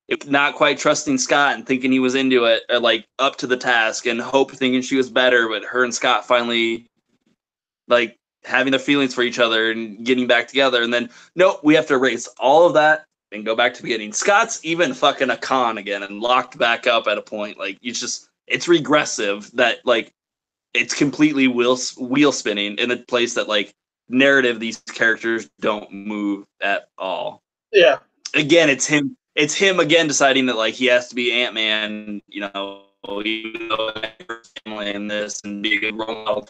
If not quite trusting Scott and thinking he was into it, or like up to the task, and Hope thinking she was better, but her and Scott finally like having their feelings for each other and getting back together. And then, nope, we have to erase all of that and go back to the beginning. Scott's even fucking a con again and locked back up at a point. Like, it's regressive that, like, it's completely wheel spinning in a place that, like, narrative, these characters don't move at all. Yeah. Again, it's him again deciding that, like, he has to be Antman, even though family in this and be a good role model.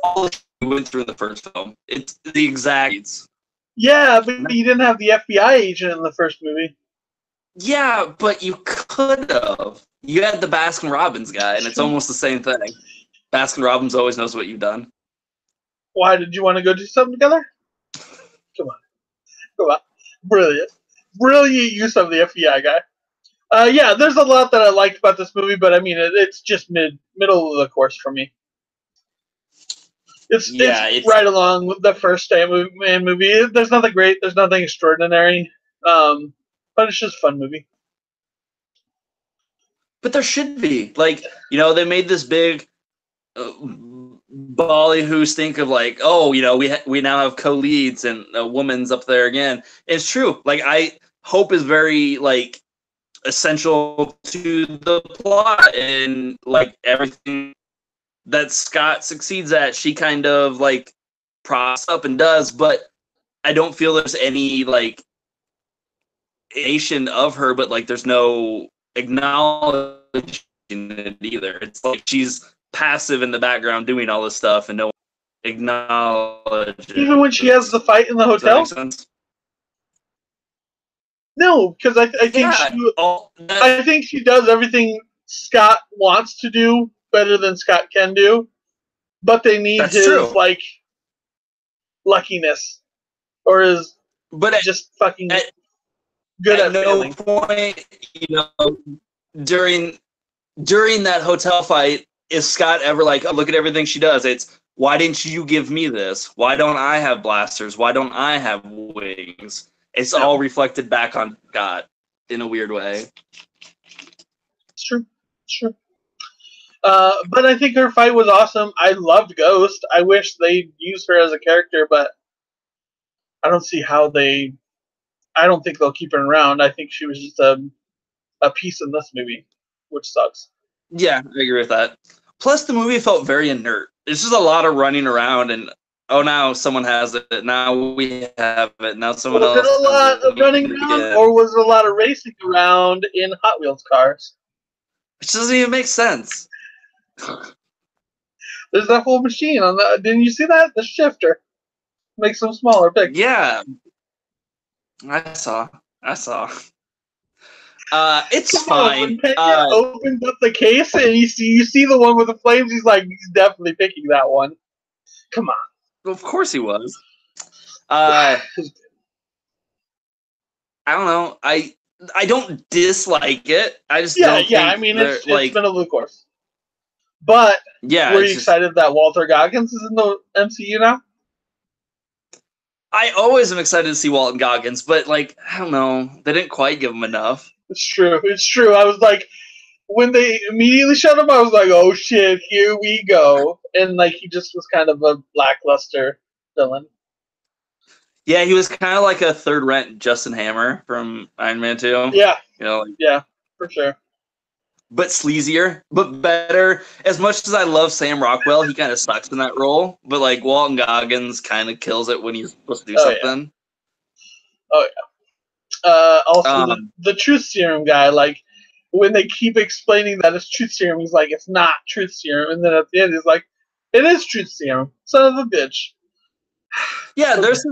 All we went through in the first film. It's the exact. Yeah, but you didn't have the FBI agent in the first movie. Yeah, but you could have. You had the Baskin Robbins guy, and it's almost the same thing. Baskin Robbins always knows what you've done. Why did you want to go do something together? Come on. Brilliant use of the FBI guy. Yeah, there's a lot that I liked about this movie, but I mean, it's just middle of the course for me. It's right along with the first Antman movie. There's nothing great. There's nothing extraordinary. But it's just a fun movie. But there should be. Like, they made this big ballyhoo stink of like, oh, we now have co-leads and a woman's up there again. It's true. Like, Hope is very, like, essential to the plot, and, like, everything that Scott succeeds at, she kind of, like, props up and does, but I don't feel there's any, like, nation of her, but, like, there's no acknowledging it either. It's like she's passive in the background doing all this stuff, and no one acknowledges. Even when she has the fight in the hotel? Does that make sense? No, because I think she does everything Scott wants to do better than Scott can do, but they need his like luckiness or his just fucking good at no point, during that hotel fight is Scott ever like, oh, look at everything she does. It's, why didn't you give me this? Why don't I have blasters? Why don't I have wings? It's all reflected back on Scott in a weird way. It's true. But I think her fight was awesome. I loved Ghost. I wish they'd use her as a character, but I don't see how I don't think they'll keep her around. I think she was just a piece in this movie, which sucks. Yeah, I agree with that. Plus, the movie felt very inert. It's just a lot of running around and, oh, now someone has it. Now we have it. Now someone else. Was it a lot of running around, or was it a lot of racing around in Hot Wheels cars? Which doesn't even make sense. There's that whole machine on the. Didn't you see that? The shifter makes them smaller, big. Yeah, I saw. It's fine. When Pena opens up the case and you see the one with the flames, he's definitely picking that one. Come on. Of course he was. I don't know. I don't dislike it. I just don't think I mean, it's middle of the course. But were you excited that Walter Goggins is in the MCU now? I always am excited to see Walton Goggins, but I don't know. They didn't quite give him enough. It's true. I was like, when they immediately showed him, I was like, oh shit, here we go. And he just was kind of a lackluster villain. Yeah, he was kind of like a third rent Justin Hammer from Iron Man 2. Yeah. Yeah, for sure. But sleazier, but better. As much as I love Sam Rockwell, he kind of sucks in that role. But Walton Goggins kind of kills it when he's supposed to do something. Yeah. Oh yeah. Also, the truth serum guy, when they keep explaining that it's truth serum, he's like, it's not truth serum. And then at the end, he's like, it is truth serum. Son of a bitch. Yeah, there's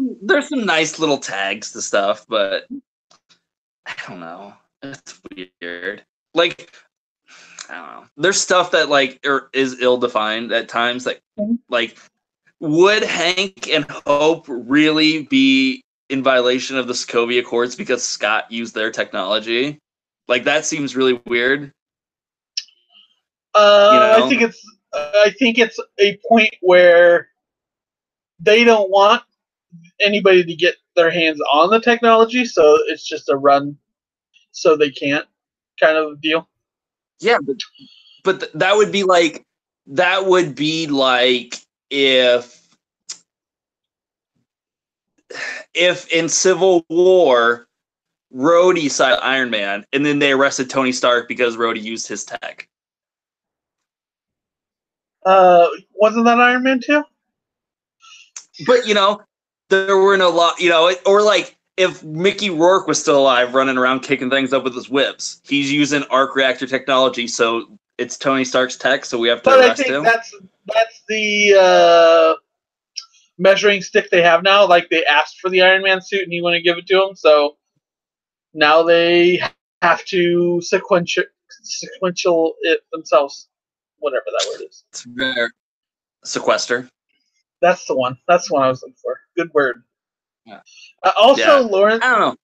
some nice little tags to stuff, but I don't know. That's weird. Like, I don't know. There's stuff that like is ill-defined at times. Like, would Hank and Hope really be in violation of the Sokovia Accords because Scott used their technology? Like, that seems really weird. I think it's a point where they don't want anybody to get their hands on the technology, so it's just a run, so they can't kind of deal. Yeah, but that would be like if in Civil War Rhodey saw Iron Man and then they arrested Tony Stark because Rhodey used his tech. Wasn't that Iron Man 2? But there weren't a lot, or like if Mickey Rourke was still alive running around kicking things up with his whips, he's using arc reactor technology, so it's Tony Stark's tech, so we have to arrest him. That's the measuring stick they have now. Like, they asked for the Iron Man suit and he wouldn't give it to him, so now they have to sequential it themselves. Whatever that word is. It's rare. Sequester. That's the one. That's the one I was looking for. Good word. Yeah. Lawrence. I don't know.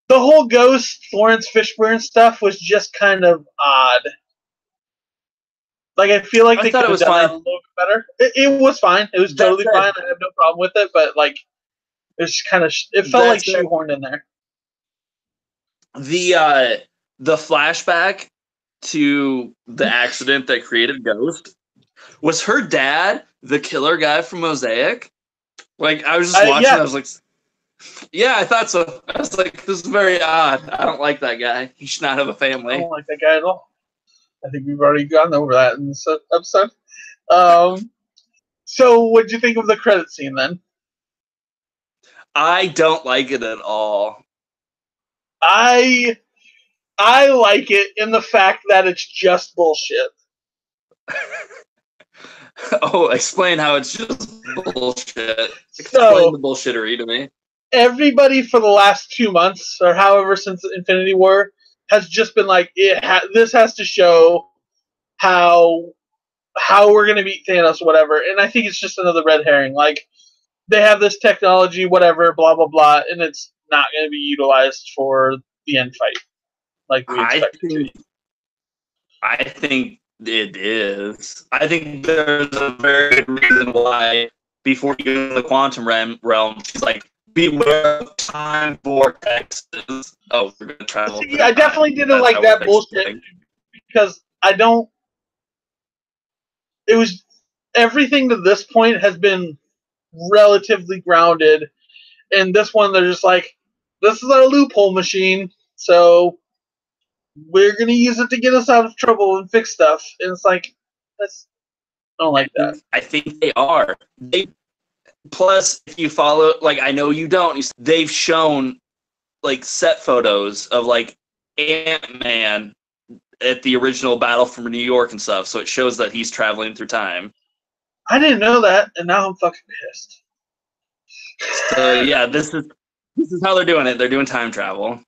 The whole Ghost Lawrence Fishburne stuff was just kind of odd. Like, I feel like they could have done that a little bit better. It was fine. It was totally fine. I have no problem with it. But like, it's kind of it felt like shoehorned in there. The flashback to the accident that created Ghost, was her dad the killer guy from Mosaic? Like, I was just watching, yeah. I was like, yeah, I thought so. I was like, this is very odd. I don't like that guy. He should not have a family. I don't like that guy at all. I think we've already gone over that in this episode. So what'd you think of the credit scene then? I don't like it at all. I like it in the fact that it's just bullshit. Oh, explain how it's just bullshit. Explain the bullshittery to me. Everybody for the last 2 months, or however since Infinity War, has just been like, this has to show how we're going to beat Thanos, whatever. And I think it's just another red herring. Like, they have this technology, whatever, blah, blah, blah, and it's not going to be utilized for the end fight like we expected to. I think it is. I think there's a very good reason why before you go to the quantum realm, she's like, beware of time vortexes. Oh, we're going to travel. See, I definitely didn't like that bullshit because it was, everything to this point has been relatively grounded. And this one, they're just like, this is our loophole machine, so we're going to use it to get us out of trouble and fix stuff. And it's like, I don't like that. I think they are. Plus, if you follow, like, I know you don't, they've shown, like, set photos of, like, Antman at the original Battle for New York and stuff, so it shows that he's traveling through time. I didn't know that, and now I'm fucking pissed. So, yeah, this is how they're doing it. They're doing time travel.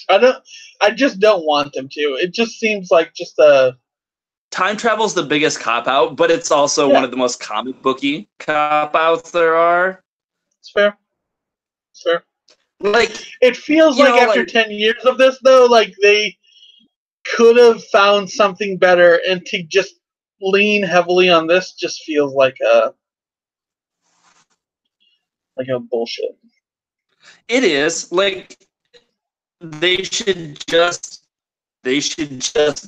I just don't want them to. It just seems like just a... Time travel's the biggest cop-out, but it's also one of the most comic booky cop-outs there are. It's fair. It's fair. Like, it feels like after 10 years of this, though, like they could have found something better, and to just lean heavily on this just feels like a bullshit. It is. Like, they should just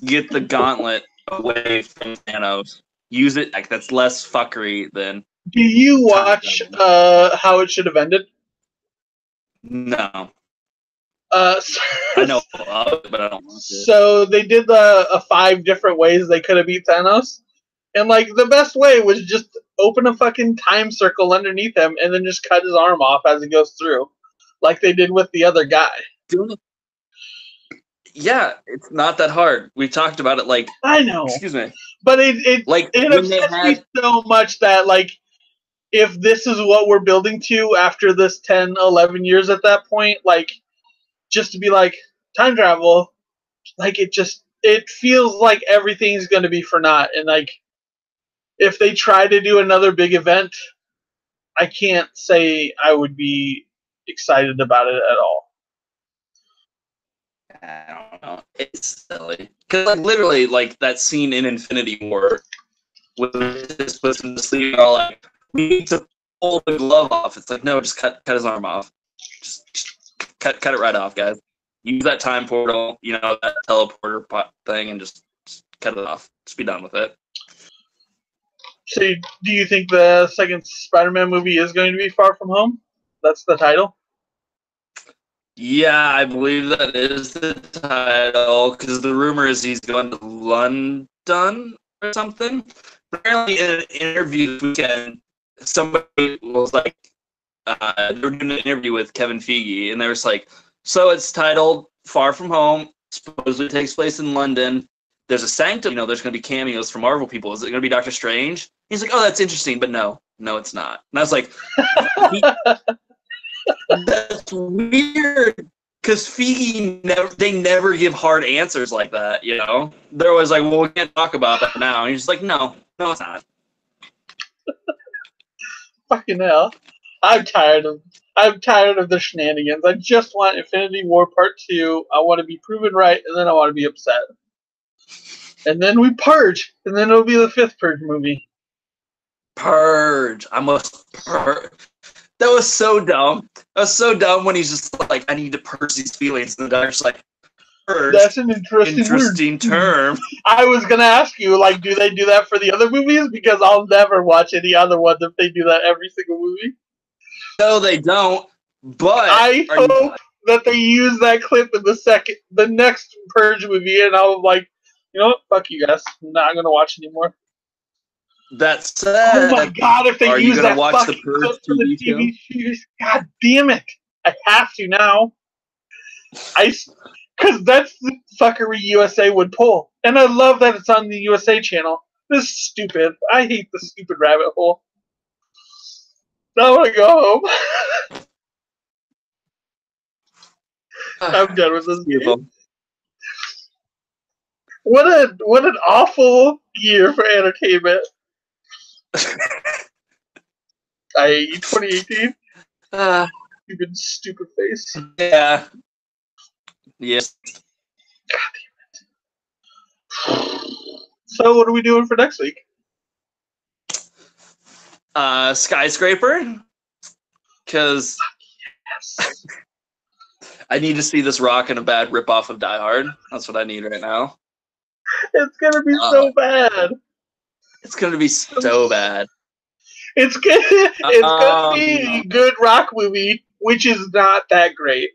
get the gauntlet away from Thanos. Use it, like, that's less fuckery than... Do you watch How It Should Have Ended? No. I know of it, but I don't watch it. So they did 5 different ways they could have beat Thanos. And, like, the best way was just open a fucking time circle underneath him and then just cut his arm off as he goes through. Like they did with the other guy. Yeah, it's not that hard. We talked about it, like... I know. Excuse me. But it upsets me so much that, like, if this is what we're building to after this 10, 11 years at that point, like, just to be like, time travel, like it feels like everything's going to be for naught. And like, if they try to do another big event, I can't say I would be excited about it at all. I don't know. It's silly. Because, like, literally, like, that scene in Infinity War with this person sleep, all like, we need to pull the glove off. It's like, no, just cut his arm off. Just cut it right off, guys. Use that time portal, that teleporter thing, and just cut it off. Just be done with it. So, do you think the second Spider-Man movie is going to be Far From Home? That's the title? Yeah, I believe that is the title, because the rumor is he's going to London or something. Apparently, in an interview this weekend, somebody was like, they were doing an interview with Kevin Feige, and they were like, so it's titled Far From Home, supposedly takes place in London. There's a Sanctum, there's going to be cameos from Marvel people. Is it going to be Doctor Strange? He's like, oh, that's interesting, but no, it's not. And I was like, that's weird, because Feige never give hard answers like that, They're always like, well, we can't talk about that now. And he's just like, no, it's not. Fucking hell. I'm tired of the shenanigans. I just want Infinity War Part 2. I want to be proven right, and then I want to be upset. And then we purge, and then it'll be the 5th Purge movie. Purge. I must purge. That was so dumb. That was so dumb when he's just like, I need to purge these feelings. And the doctor's like, purge. That's an interesting term. I was going to ask you, like, do they do that for the other movies? Because I'll never watch any other ones if they do that every single movie. No, they don't. But I hope that they use that clip in the next Purge movie, and I'm like, you know what? Fuck you guys. I'm not going to watch anymore. That said, oh my god, if they use that watch fucking clip for the TV series, god damn it. I have to now. Because that's the fuckery USA would pull. And I love that it's on the USA channel. This is stupid. I hate the stupid rabbit hole. I want to go home. I'm done with this game. What an awful year for entertainment. I hate you, 2018. Stupid face. Yeah. Yes. God damn it. So what are we doing for next week? Skyscraper. Because yes. I need to see this rock in a bad ripoff of Die Hard. That's what I need right now. It's gonna be so bad. It's gonna be so bad. It's gonna be a good rock movie, which is not that great.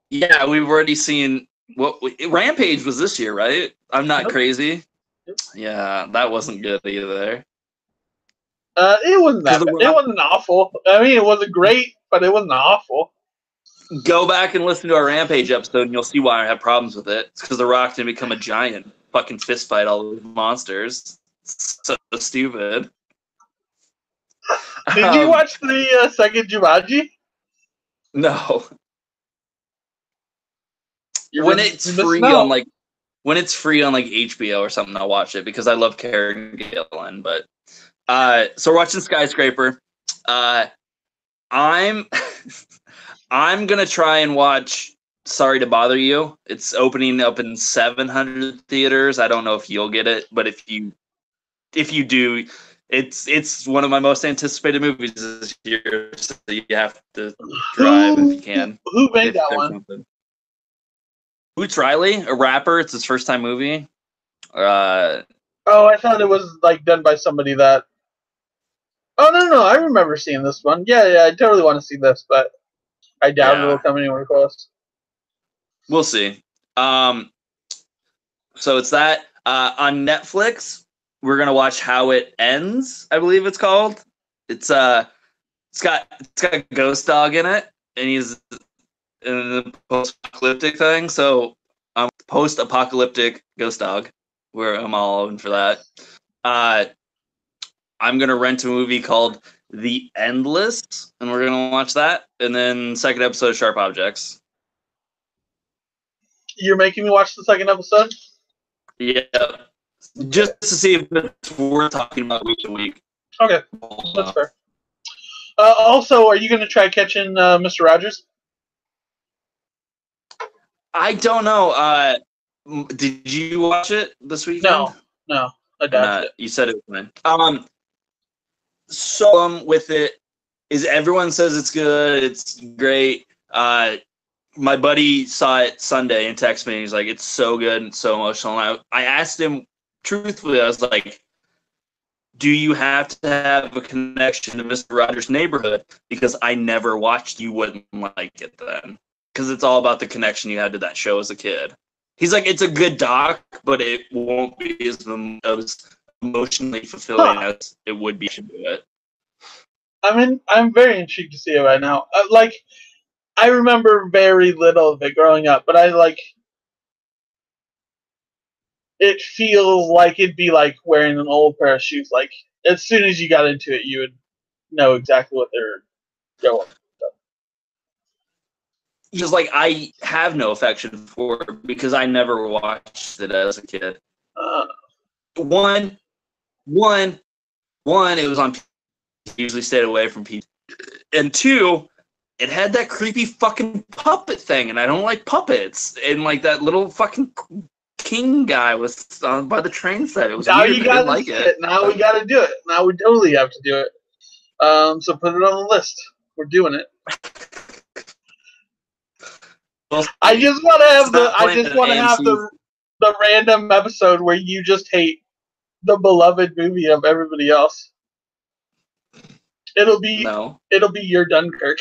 Yeah, we've already seen Rampage was this year, right? I'm not crazy. Yeah, that wasn't good either. It wasn't that bad. It wasn't awful. I mean, it wasn't great, but it wasn't awful. Go back and listen to our Rampage episode, and you'll see why I have problems with it. It's because The Rock didn't become a giant, fucking fist fight all those monsters. It's so stupid. Did you watch the second Jumanji? No. When it's free on HBO or something, I'll watch it because I love Karen Gillan. But so we're watching Skyscraper. I'm gonna try and watch Sorry to Bother You. It's opening up in 700 theaters. I don't know if you'll get it, but if you do, it's one of my most anticipated movies this year. So you have to drive if you can. Who made that one? Something. Boots Riley, a rapper. It's his first time movie. I thought it was like done by somebody that. Oh no! I remember seeing this one. Yeah, I totally want to see this, but I doubt it'll come anywhere close. We'll see. So it's that on Netflix. We're gonna watch How It Ends. I believe it's called. It's got a ghost dog in it, and he's in the post-apocalyptic thing. So post-apocalyptic ghost dog. Where I'm all in for that. I'm gonna rent a movie called The Endless, and we're gonna watch that. And then second episode of Sharp Objects. You're making me watch the second episode? Yeah. Just to see if it's worth talking about week to week. Okay, that's fair. Also, are you going to try catching Mr. Rogers? I don't know. Did you watch it this weekend? No, I doubt it. You said it was fine. So with it is everyone says it's good, it's great. My buddy saw it Sunday and texted me. He's like, "It's so good and so emotional." And I asked him truthfully. I was like, "Do you have to have a connection to Mr. Rogers' Neighborhood? Because I never watched. You wouldn't like it then, because it's all about the connection you had to that show as a kid." He's like, "It's a good doc, but it won't be as emotionally fulfilling as it would be to do it." I'm very intrigued to see it right now. I remember very little of it growing up, but it feels like it'd be like wearing an old pair of shoes. Like, as soon as you got into it, you would know exactly what they're going. Just like I have no affection for it because I never watched it as a kid. One, it was on. Usually stayed away from people, and two, it had that creepy fucking puppet thing, and I don't like puppets. And like that little fucking king guy was by the train set. It was now weird. You gotta like see it. Now we gotta do it. Now we totally have to do it. So put it on the list. We're doing it. Well, I just want to have the random episode where you just hate the beloved movie of everybody else. It'll be your Dunkirk.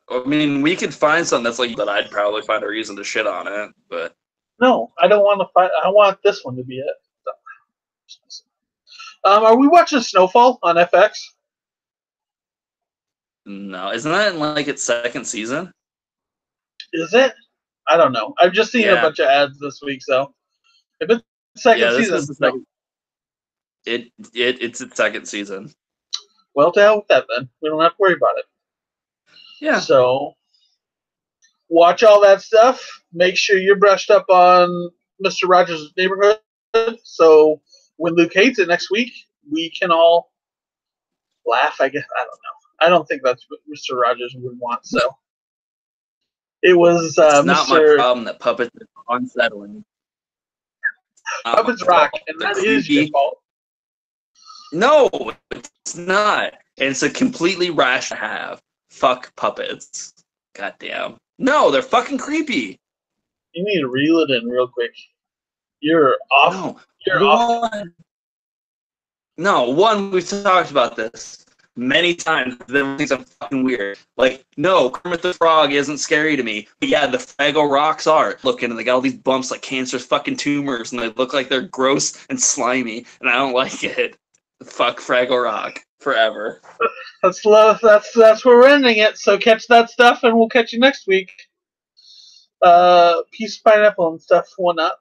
I mean, we could find something that's like that. I'd probably find a reason to shit on it, but no, I don't want to find. I want this one to be it. Are we watching Snowfall on FX? No, isn't that in like its second season? Is it? I don't know. I've just seen a bunch of ads this week, so if it's second season, is the second. It's its second season. Well, to hell with that then. We don't have to worry about it. Yeah. So watch all that stuff. Make sure you're brushed up on Mr. Rogers' Neighborhood. So when Luke hates it next week, we can all laugh. I guess. I don't know. I don't think that's what Mr. Rogers would want. So it was. It's not my problem that puppets are unsettling. Puppets rock, and that is your fault. No, it's not. And it's a completely rash to have. Fuck puppets. Goddamn. No, they're fucking creepy. You need to reel it in real quick. You're off. No, you're off. No, we've talked about this many times. Everyone thinks I'm fucking weird. Like, no, Kermit the Frog isn't scary to me. But yeah, the Fraggle Rocks are. Looking, and they got all these bumps like cancerous fucking tumors, and they look like they're gross and slimy, and I don't like it. Fuck Fraggle Rock forever. That's where we're ending it. So catch that stuff, and we'll catch you next week. Peace, pineapple, and stuff. Whatnot.